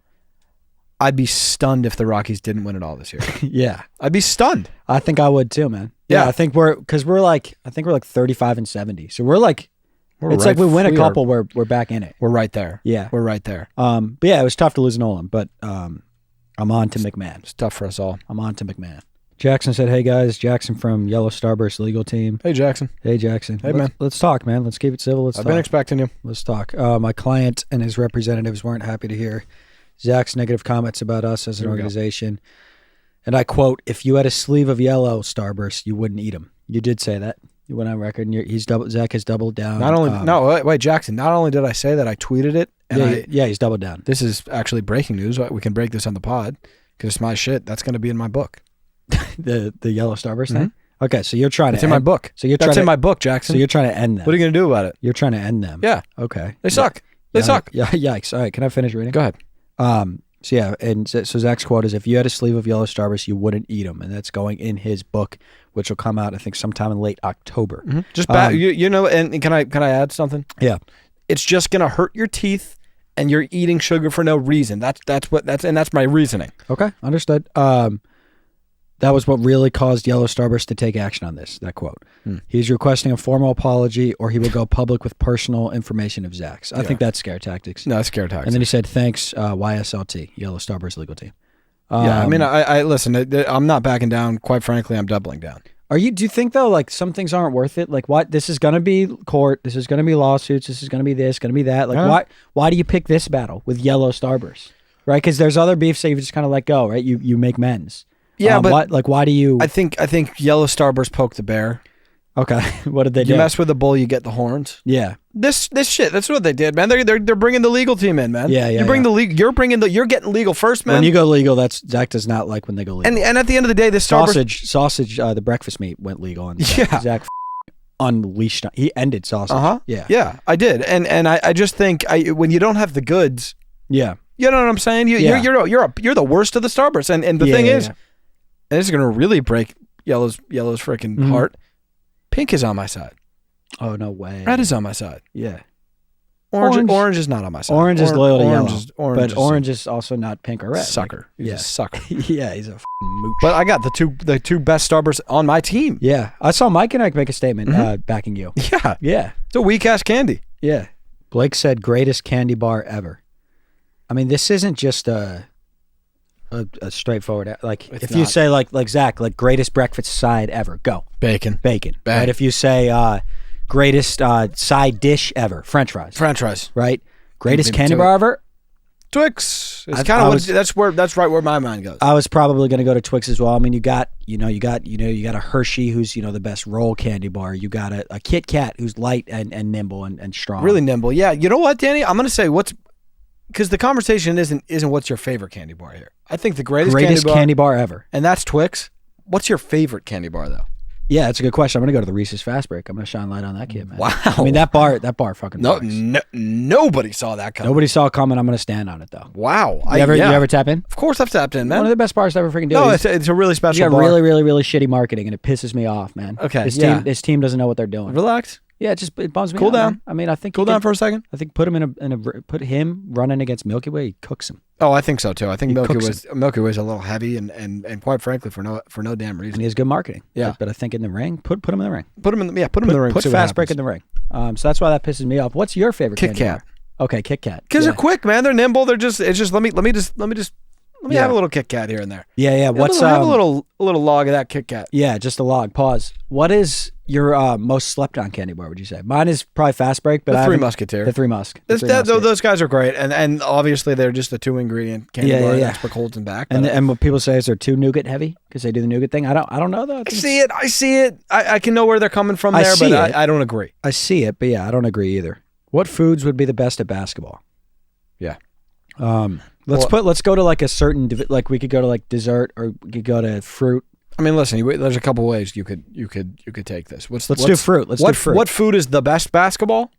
I'd be stunned if the Rockies didn't win it all this year. Yeah, I'd be stunned. I think I would too, man. Yeah, I think we're like 35 and 70. So we're like, it's like we win a couple, we're back in it. We're right there. Yeah, we're right there. But yeah, it was tough to lose Nolan, but I'm on to McMahon. It's tough for us all. I'm on to McMahon. Jackson said, "Hey guys, Jackson from Yellow Starburst legal team." Hey Jackson. Hey Jackson. Hey man. Let's talk, man. Let's keep it civil. I've been expecting you. Let's talk. My client and his representatives weren't happy to hear Zach's negative comments about us as an organization. And I quote, "If you had a sleeve of yellow Starburst, you wouldn't eat them." You did say that. You went on record, and Zach has doubled down. Not only, wait, Jackson. Not only did I say that, I tweeted it. And he's doubled down. This is actually breaking news. We can break this on the pod because it's my shit. That's going to be in my book. the yellow Starburst thing? Okay, so you're trying to in my book. So that's in my book, Jackson. So you're trying to end them. What are you going to do about it? You're trying to end them. Yeah. Okay. They suck. They suck. Yeah, yikes. All right, can I finish reading? Go ahead. So yeah, and so Zach's quote is, "If you had a sleeve of yellow Starburst, you wouldn't eat them," and that's going in his book, which will come out I think sometime in late October. Mm-hmm. Just and can I add something? Yeah, it's just gonna hurt your teeth, and you're eating sugar for no reason. That's my reasoning. Okay, understood. That was what really caused Yellow Starburst to take action on this. That quote. He's requesting a formal apology, or he will go public with personal information of Zach's. I think that's scare tactics. No, it's scare tactics. And then he said, "Thanks, YSLT, Yellow Starburst legal team." Yeah, I mean, I listen. I'm not backing down. Quite frankly, I'm doubling down. Do you think though, like some things aren't worth it? Like what? This is gonna be court. This is gonna be lawsuits. This is gonna be this. Gonna be that. Like why do you pick this battle with Yellow Starburst? Right? Because there's other beefs that you just kind of let go. Right? You make men's. Yeah, but why do you? I think Yellow Starburst poked the bear. Okay, what did they do? You mess with the bull, you get the horns. Yeah, this shit. That's what they did, man. They're bringing the legal team in, man. Yeah. You're getting legal first, man. When you go legal, Zach does not like when they go legal. And at the end of the day, this sausage, the breakfast meat went legal, and Zach unleashed. He ended sausage. Yeah, I did, and I just think when you don't have the goods. Yeah, you know what I'm saying. You're the worst of the Starbursts, and the thing is. And this is going to really break Yellow's freaking heart. Pink is on my side. Oh, no way. Red is on my side. Yeah. Orange is not on my side. Orange is loyal to yellow. But orange is also not pink or red. Sucker. He's a sucker. Yeah, he's a mooch. But I got the two best Starbursts on my team. Yeah. I saw Mike and I make a statement backing you. Yeah. Yeah. It's a weak-ass candy. Yeah. Blake said, greatest candy bar ever. I mean, this isn't just a straightforward, like it's if you say like Zach, like greatest breakfast side ever, go bacon. Right? If you say greatest side dish ever, French fries, right? Greatest candy bar ever, Twix. It's kind of that's right where my mind goes. I was probably going to go to Twix as well. I mean, you got a Hershey who's the best roll candy bar. You got a Kit Kat who's light and nimble and strong, really nimble. Yeah, you know what, Danny? I'm going to say because the conversation isn't what's your favorite candy bar here. I think the greatest candy bar ever. And that's Twix. What's your favorite candy bar, though? Yeah, that's a good question. I'm going to go to the Reese's Fast Break. I'm going to shine light on that kid, man. Wow. I mean, that bar fucking nobody saw that coming. Nobody saw it coming. I'm going to stand on it, though. Wow. You ever tap in? Of course I've tapped in, man. One of the best bars to ever freaking do. No, it's a really special bar. bar. Really, really, really shitty marketing, and it pisses me off, man. Okay, This team doesn't know what they're doing. Relax. Yeah, it bums me Cool out, down. man. I mean, I think Cool down for a second. I think put him running against Milky Way, he cooks him. Oh, I think so too. I think Milky cooks Way's a little heavy and quite frankly for no damn reason. And he has good marketing. Yeah. But I think in the ring, put him in the ring. Put him in the ring. Put Fast Break in the ring. So that's why that pisses me off. What's your favorite Kit candy Kat. bar? Okay, Kit Kat. Because they're quick, man. They're nimble. They're just. It's just let me Yeah. have a little Kit Kat here and there. Yeah. What's have a little log of that Kit Kat. Yeah, just a log. Pause. What is your most slept on candy bar? Would you say mine is probably Fast Break, but The Three Musketeers. The Three Musk. Those guys are great, and obviously they're just a 2-ingredient candy bar that's for colds and back. And what people say is they're too nougat heavy because they do the nougat thing. I don't know though. I see it. I can know where they're coming from there, but I don't agree. I see it, but yeah, I don't agree either. What foods would be the best at basketball? Yeah. Let's go to like a certain, like we could go to like dessert or we could go to fruit. I mean, listen. There's a couple ways you could take this. Let's do fruit. Do fruit. What food is the best basketball?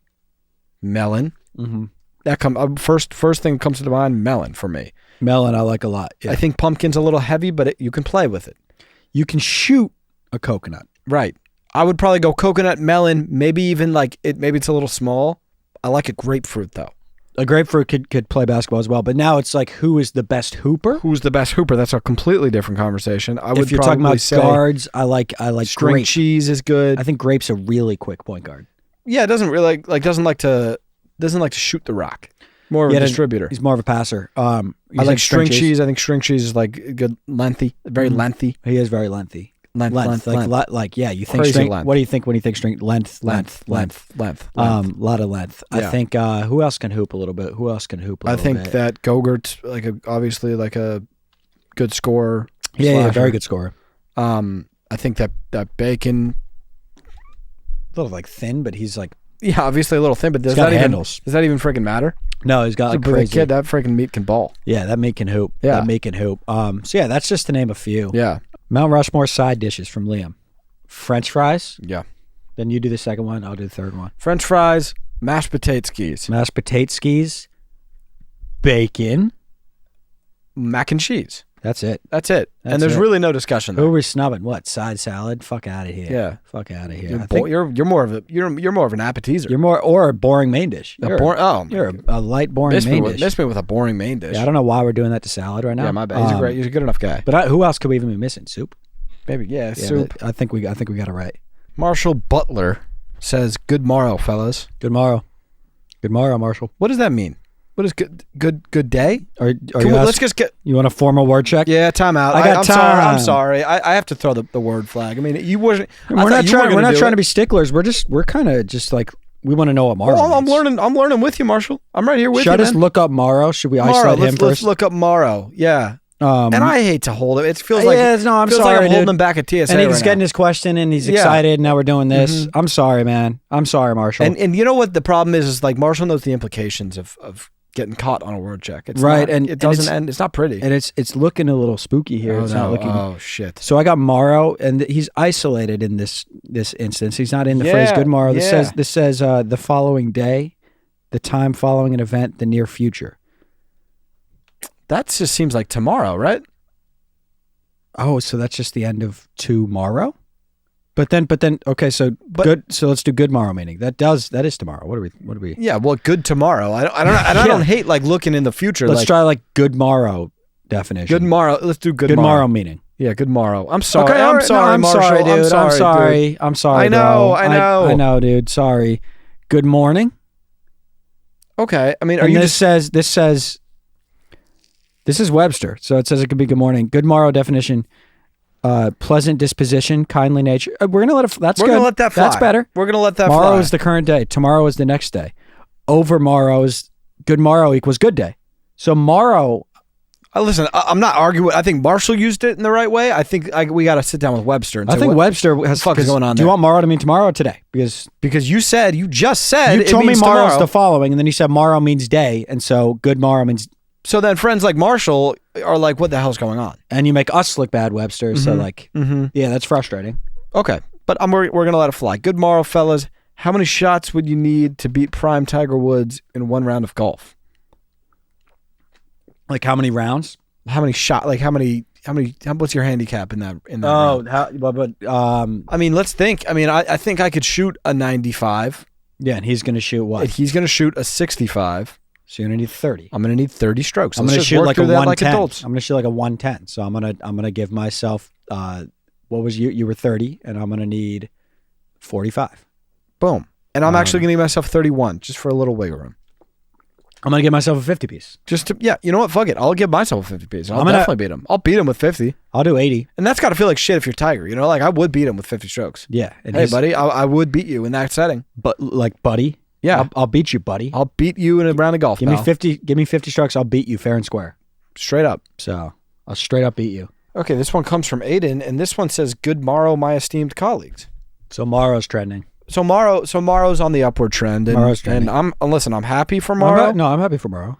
Melon. Mm-hmm. That first thing that comes to mind. Melon for me. Melon I like a lot. Yeah. I think pumpkin's a little heavy, but you can play with it. You can shoot a coconut. Right. I would probably go coconut, melon, maybe even like it. Maybe it's a little small. I like a grapefruit though. A grapefruit could play basketball as well, but now it's like who is the best hooper? Who's the best hooper? That's a completely different converation. If you're talking about guards, I like string grape. cheese is good. I think grape's a really quick point guard. Yeah, it doesn't really doesn't like to shoot the rock. More of a distributor. He's more of a passer. I like string cheese. I think string cheese is like good, lengthy, very lengthy. He is very lengthy. Length. Yeah, you think crazy string. Length. What do you think when you think string? Length. Lot of length. Yeah. I think who else can hoop a little bit? Who else can hoop a little bit? I think that Gogert's obviously a good scorer. Yeah, very good scorer. I think that Bacon, a little like thin, but he's like obviously a little thin, but does that even freaking matter? No, he's got like a crazy. Kid, that freaking meat can ball. Yeah, that meat can hoop. Yeah. That meat can hoop. So yeah, that's just to name a few. Yeah. Mount Rushmore side dishes from Liam. French fries. Yeah. Then you do the second one. I'll do the third one. French fries, mashed potato skis. Mashed potato skis. Bacon. Mac and cheese. That's it. And there's really no discussion there. Who are we snubbing? What? Side salad? Fuck out of here. Yeah. Fuck out of here. You're more of an appetizer. You're more or a boring main dish. You're a light boring main dish. Miss me with a boring main dish. Yeah, I don't know why we're doing that to salad right now. Yeah, my bad. He's a good enough guy. But who else could we even be missing? Soup? Maybe, yeah, soup. I think we got it right. Marshall Butler says, "Good morrow, fellas." Good morrow. Good morrow, Marshall. What does that mean? What is good day? Let's just get. You want a formal word check? Yeah, time out. I'm sorry. I have to throw the word flag. I mean, you wasn't. We're not trying to be sticklers. We're kind of just like we want to know what Morrow means. I'm learning with you, Marshall. I'm right here with you. Should I just look up Morrow? Should we isolate him first? Let's look up Morrow. Yeah. And I hate to hold it. It feels like I'm sorry, like I'm holding him back at TSA. And he's getting his question, and he's excited. And now we're doing this. I'm sorry, man. I'm sorry, Marshall. And you know what the problem is like Marshall knows the implications of getting caught on a word check. It's right, not, and it doesn't end. It's not pretty, and it's looking a little spooky here. It's not looking. Oh shit! So I got Morrow, and he's isolated in this instance. He's not in the phrase "good morrow." This says the following day, the time following an event, the near future. That just seems like tomorrow, right? Oh, so that's just the end of tomorrow? But then, okay. So good. So let's do good morrow meaning. That is tomorrow. What are we? Yeah. Well, good tomorrow. I don't hate like looking in the future. Let's try like good morrow definition. Good morrow. Let's do good morrow meaning. Yeah. Good morrow. I'm sorry. Okay, I'm sorry, Marshall. Sorry, dude. I'm sorry. I know. I know, dude. Sorry. Good morning. Okay. I mean, This is Webster, so it says it could be good morning. Good morrow definition: pleasant disposition, kindly nature. We're gonna let it. That's We're good. Gonna let that fly. That's better. We're gonna let that Morrow fly. Tomorrow is the current day. Tomorrow is the next day. Over morrow is good. Morrow equals good day. So morrow. Listen, I'm not arguing. I think Marshall used it in the right way. I think we got to sit down with Webster. And I think Webster has fuck is going on. Do you want morrow to mean tomorrow or today? Because you just said you told me morrow's tomorrow. The following, and then you said morrow means day, and so good morrow means. So then friends like Marshall are like, what the hell's going on? And you make us look bad, Webster. So yeah, that's frustrating. Okay, but we're going to let it fly. Good morrow, fellas. How many shots would you need to beat prime Tiger Woods in one round of golf? Like how many rounds? How many What's your handicap in that? Oh, round? I mean, let's think. I mean, I think I could shoot a 95. Yeah, and he's gonna shoot what? And he's gonna shoot a 65. So you're gonna need 30. I'm gonna need 30 strokes. I'm gonna shoot like a 110. I'm gonna shoot like a 110. So I'm gonna give myself what was you were 30, and I'm gonna need 45. Boom. And I'm actually gonna give myself 31 just for a little wiggle room. I'm gonna give myself a 50 piece. You know what? Fuck it. I'll give myself a 50 piece. I'll definitely beat him. I'll beat him with 50. I'll do 80. And that's got to feel like shit if you're Tiger. You know, like I would beat him with 50 strokes. Yeah. And hey, buddy, I would beat you in that setting. But like, buddy. Yeah. I'll beat you, buddy. I'll beat you in a round of golf. Give me 50. Give me 50 strokes. I'll beat you fair and square. Straight up. So I'll straight up beat you. Okay, this one comes from Aiden, and this one says, "Good morrow, my esteemed colleagues." So Morrow's trending. So Morrow's on the upward trend, and I'm happy for Morrow. I'm happy for Morrow.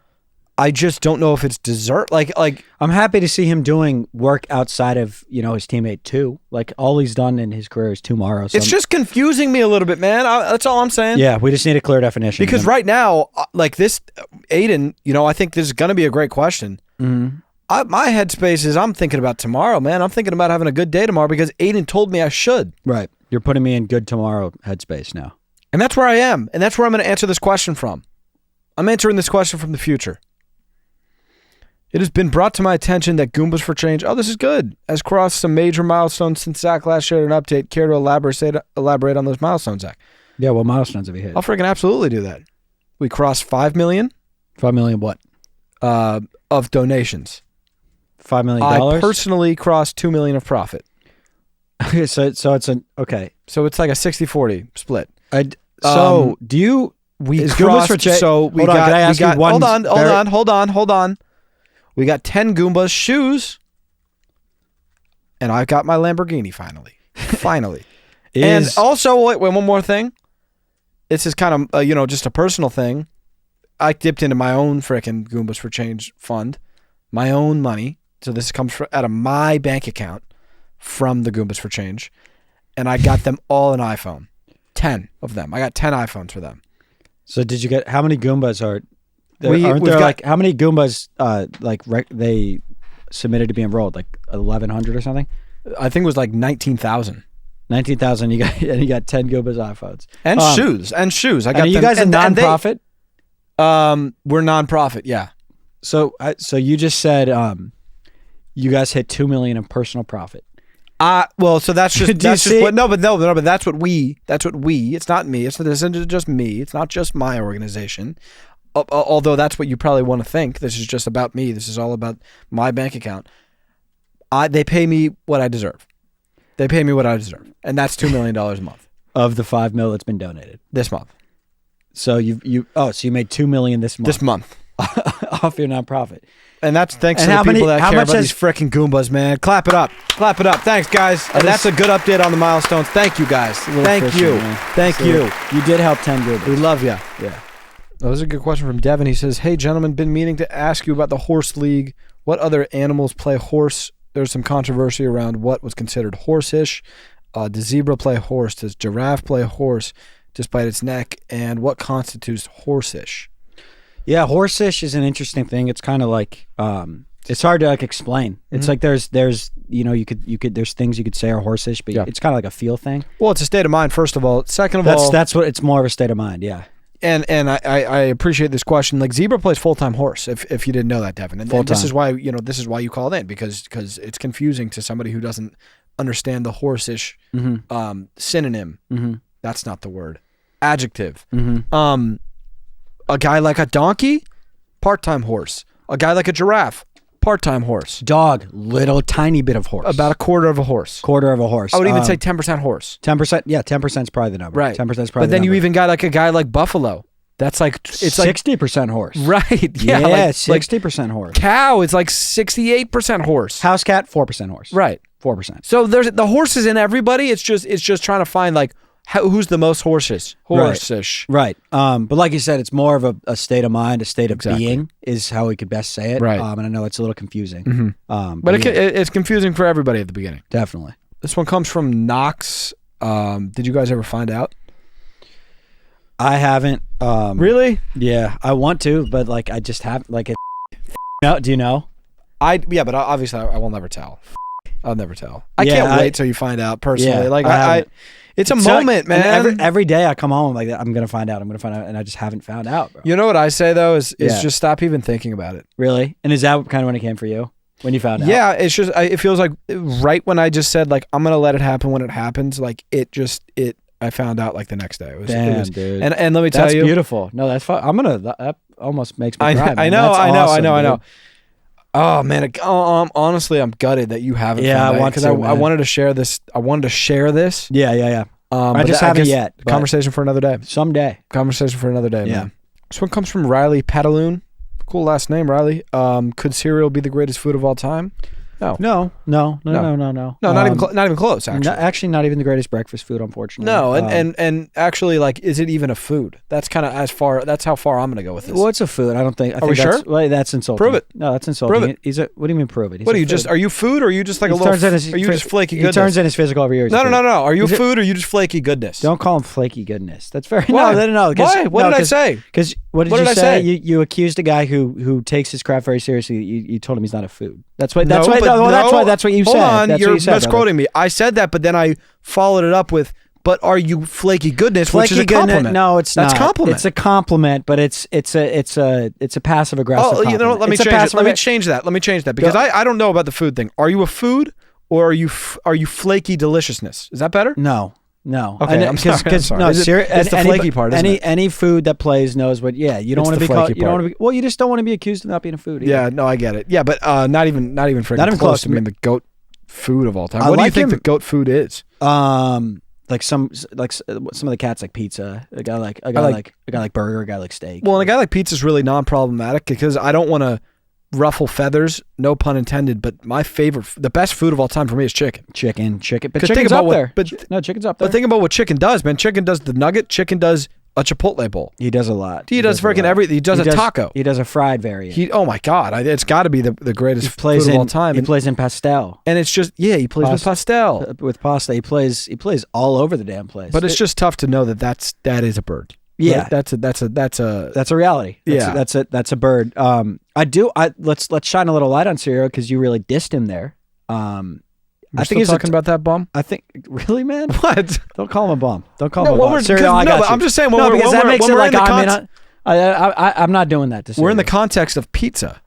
I just don't know if it's dessert. Like I'm happy to see him doing work outside of his teammate too. Like all he's done in his career is 2 Morrows. So it's just confusing me a little bit, man. That's all I'm saying. Yeah, we just need a clear definition. Because right now, like this, Aiden, I think this is going to be a great question. Mm-hmm. My headspace is I'm thinking about tomorrow, man. I'm thinking about having a good day tomorrow because Aiden told me I should. Right. You're putting me in good tomorrow headspace now. And that's where I am. And that's where I'm going to answer this question from. I'm answering this question from the future. It has been brought to my attention that Goombas for Change, this is good, has crossed some major milestones since Zach last shared an update. Care to elaborate on those milestones, Zach? Yeah, what milestones have you hit? I'll freaking absolutely do that. We crossed 5 million. 5 million what? Of donations. $5 million? I personally crossed 2 million of profit. so it's okay. So it's like a 60-40 split. Do you... We crossed... So we got... Can I ask you one... Hold on. We got 10 Goombas shoes, and I got my Lamborghini finally. Finally. And also, wait, one more thing. This is kind of, just a personal thing. I dipped into my own frickin' Goombas for Change fund, my own money. So this comes out of my bank account from the Goombas for Change, and I got them all an iPhone. 10 of them. I got 10 iPhones for them. So did you get... How many Goombas are... how many Goombas they submitted to be enrolled? Like 1,100 or something? I think it was like 19,000. 19,000. You got 10 Goombas iPhones and shoes. I got. Are you guys a nonprofit? We're nonprofit. Yeah. So you just said you guys hit 2 million in personal profit. Well, so that's just but that's what we. It's not me. This isn't just me. It's not just my organization. Although that's what you probably want to think. This is just about me. This is all about my bank account. They pay me what I deserve. And that's $2 million a month. Of the 5 mil that's been donated. This month. So you made 2 million this month. This month. Off your nonprofit. And that's thanks to the people that care about these frickin' Goombas, man. Clap it up. Thanks, guys. And that's a good update on the milestones. Thank you, guys. Thank you. You did help 10 Goombas. We love you. Yeah. That was a good question from Devin. He says, "Hey, gentlemen, been meaning to ask you about the horse league. What other animals play horse? There's some controversy around what was considered horse-ish. Does zebra play horse? Does giraffe play horse despite its neck? And what constitutes horse-ish?" Yeah, horse-ish is an interesting thing. It's kind of like it's hard to explain. It's like there's you could there's things you could say are horse-ish, but it's kind of like a feel thing. Well, it's a state of mind, first of all. Second of all, that's what it's more of a state of mind. Yeah. And I appreciate this question. Like zebra plays full-time horse. If you didn't know that, Devin, and this is why you called in because it's confusing to somebody who doesn't understand the horse-ish synonym. Mm-hmm. That's not the word. Adjective. Mm-hmm. A guy like a donkey, part-time horse. A guy like a giraffe, part-time horse. Dog, little tiny bit of horse. About a quarter of a horse. I would even say 10% horse. 10%. Yeah, 10% is probably the number. Right. 10% is probably the number. But then you even got like a guy like buffalo. That's like it's 60% horse. Right. Yeah, 60% horse. Cow is like 68% horse. House cat, 4% horse. Right. 4%. So there's the horses in everybody. It's just trying to find like who's the most horse-ish. Right. But like you said, it's more of a state of mind, a state of being is how we could best say it. Right. And I know it's a little confusing. Mm-hmm. But it's confusing for everybody at the beginning. Definitely. This one comes from Knox. Did you guys ever find out? I haven't. Really? Yeah, I want to, but like I just haven't. Like, no, do you know? But obviously I will never tell. I'll never tell. I Yeah, can't wait till you find out personally. Yeah, Like it's a moment, man. And every day I come home like that. I'm gonna find out. And I just haven't found out, bro. You know what I say though is just stop even thinking about it. Really? And is that kind of when it came for you? When you found out? Yeah, it's just it feels like right when I just said like I'm gonna let it happen when it happens. Like I found out like the next day. It was dude. And let me tell you, that's beautiful. No, that's fun. That almost makes me cry. I know. Oh man, honestly, I'm gutted that you haven't. Yeah, I wanted to share this. Yeah. I just haven't yet. Conversation for another day. Someday. Conversation for another day. Yeah. Man. This one comes from Riley Pataloon. Cool last name, Riley. Could cereal be the greatest food of all time? No. No. No, not even close. Actually, not even the greatest breakfast food, unfortunately. No, and actually, like, is it even a food? That's kind of that's how far I'm gonna go with this. Well, it's a food. I don't think. Are we sure? Well, that's insulting. Prove it. No, that's insulting. Prove it. What do you mean prove it? What are you just? Are you food or are you just like a little? Are you just flaky goodness? He turns in his physical every year. No. Are you food or are you just flaky goodness? Don't call him flaky goodness. That's very no. Why? What did I say? Because what did you say? You accused a guy who takes his craft very seriously. You told him he's not a food. That's why you said. Hold on, that's you're what you said, misquoting me. I said that, but then I followed it up with, "But are you flaky goodness?" Flaky which is a compliment. No, it's not. That's compliment. It's a compliment, but it's a passive aggressive. Oh, you know what? Let me change that. Let me change that because I don't know about the food thing. Are you a food or are you flaky deliciousness? Is that better? No. Okay, I'm sorry. No, it's the flaky part. Any food that plays knows what. Yeah, you don't want to be called. You don't want to be. Well, you just don't want to be accused of not being a food. Either. Yeah, no, I get it. Yeah, but not even close to being the goat food of all time. What do you think the goat food is? Like some of the cats like pizza. A guy like burger. A guy like steak. Well, and a guy like pizza is really non-problematic because I don't want to ruffle feathers, no pun intended, but the best food of all time for me is chicken. Chicken. But chicken's up there. Chicken's up there. But think about what chicken does, man. Chicken does the nugget. Chicken does a Chipotle bowl. He does a lot. He does freaking everything. He does a taco. He does a fried variant. Oh my God. It's got to be the greatest food of all time. He plays in pastel. And it's just, he plays with pastel. With pasta. He plays all over the damn place. But it's just tough to know that is a bird. Yeah, like that's a reality. That's a bird. Let's shine a little light on cereal because you really dissed him there. I think he's talking about that bum. I think really, man. What? Don't call him a bum. Don't call him a bum. Cereal. I'm just saying. Because that makes it like I'm not doing that. We're in the context of pizza.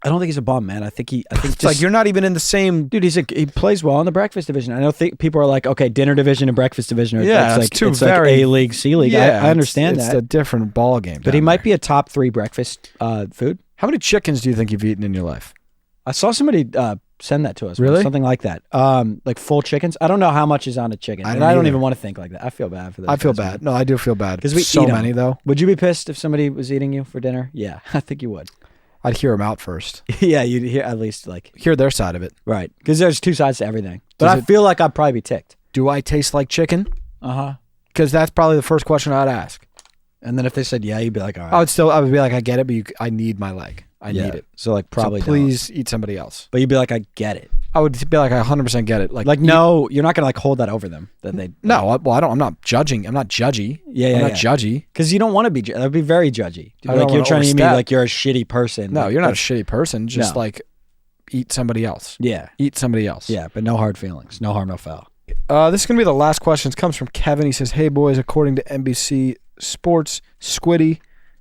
I don't think he's a bum, man. I think it's like you're not even in the same. Dude, he plays well in the breakfast division. I know people are like, okay, dinner division and breakfast division. It's like A League, C League. Yeah, I understand that. It's a different ball game. But he might be a top 3 breakfast food. How many chickens do you think you've eaten in your life? I saw somebody send that to us. Really? Something like that. Like full chickens. I don't know how much is on a chicken. I don't even want to think like that. I feel bad for that. I feel bad. No, I do feel bad. Because we so eat many though. Would you be pissed if somebody was eating you for dinner? Yeah, I think you would. I'd hear them out first. Yeah, you'd hear at least hear their side of it. Right. Because there's 2 sides to everything. But I feel like I'd probably be ticked. Do I taste like chicken? Uh-huh. Because that's probably the first question I'd ask. And then if they said yeah, you'd be like, all right. I would be like, I get it, but I need my leg. I need it. So probably please eat somebody else. But you'd be like, I get it. I would be like, I 100% get it. No, you're not gonna hold that over them. No, well, I don't. I'm not judging. I'm not judgy. I'm not judgy. Because you don't want to be. That would be very judgy. You're trying to mean like you're a shitty person. No, you're not a shitty person. Just eat somebody else. Yeah, eat somebody else. Yeah, but no hard feelings. No harm, no foul. This is gonna be the last question. It comes from Kevin. He says, "Hey boys, according to NBC Sports, Squiddy,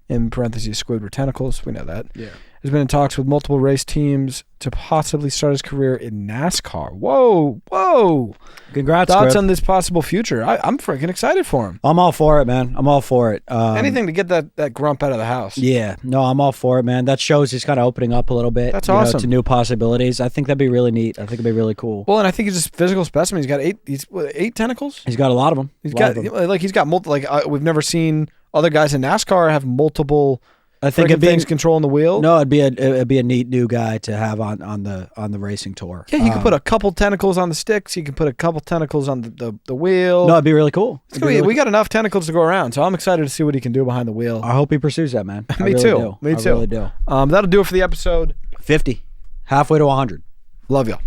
in parentheses Squid were tentacles. We know that. Yeah." Has been in talks with multiple race teams to possibly start his career in NASCAR. Whoa. Congrats, Thoughts on this possible future? I'm freaking excited for him. I'm all for it, man. I'm all for it. Anything to get that grump out of the house. Yeah. No, I'm all for it, man. That shows he's kind of opening up a little bit. That's awesome. To new possibilities. I think that'd be really neat. I think it'd be really cool. Well, and I think he's just physical specimen. He's got 8 tentacles? He's got a lot of them. He's got multiple, we've never seen other guys in NASCAR have multiple I think things controlling the wheel. No, it'd be a neat new guy to have on the racing tour. Yeah, you can put a couple tentacles on the sticks. You can put a couple tentacles on the wheel. No, it'd be really cool. We got enough tentacles to go around, so I'm excited to see what he can do behind the wheel. I hope he pursues that, man. Me too. I really do. That'll do it for the episode. 50, halfway to 100. Love y'all.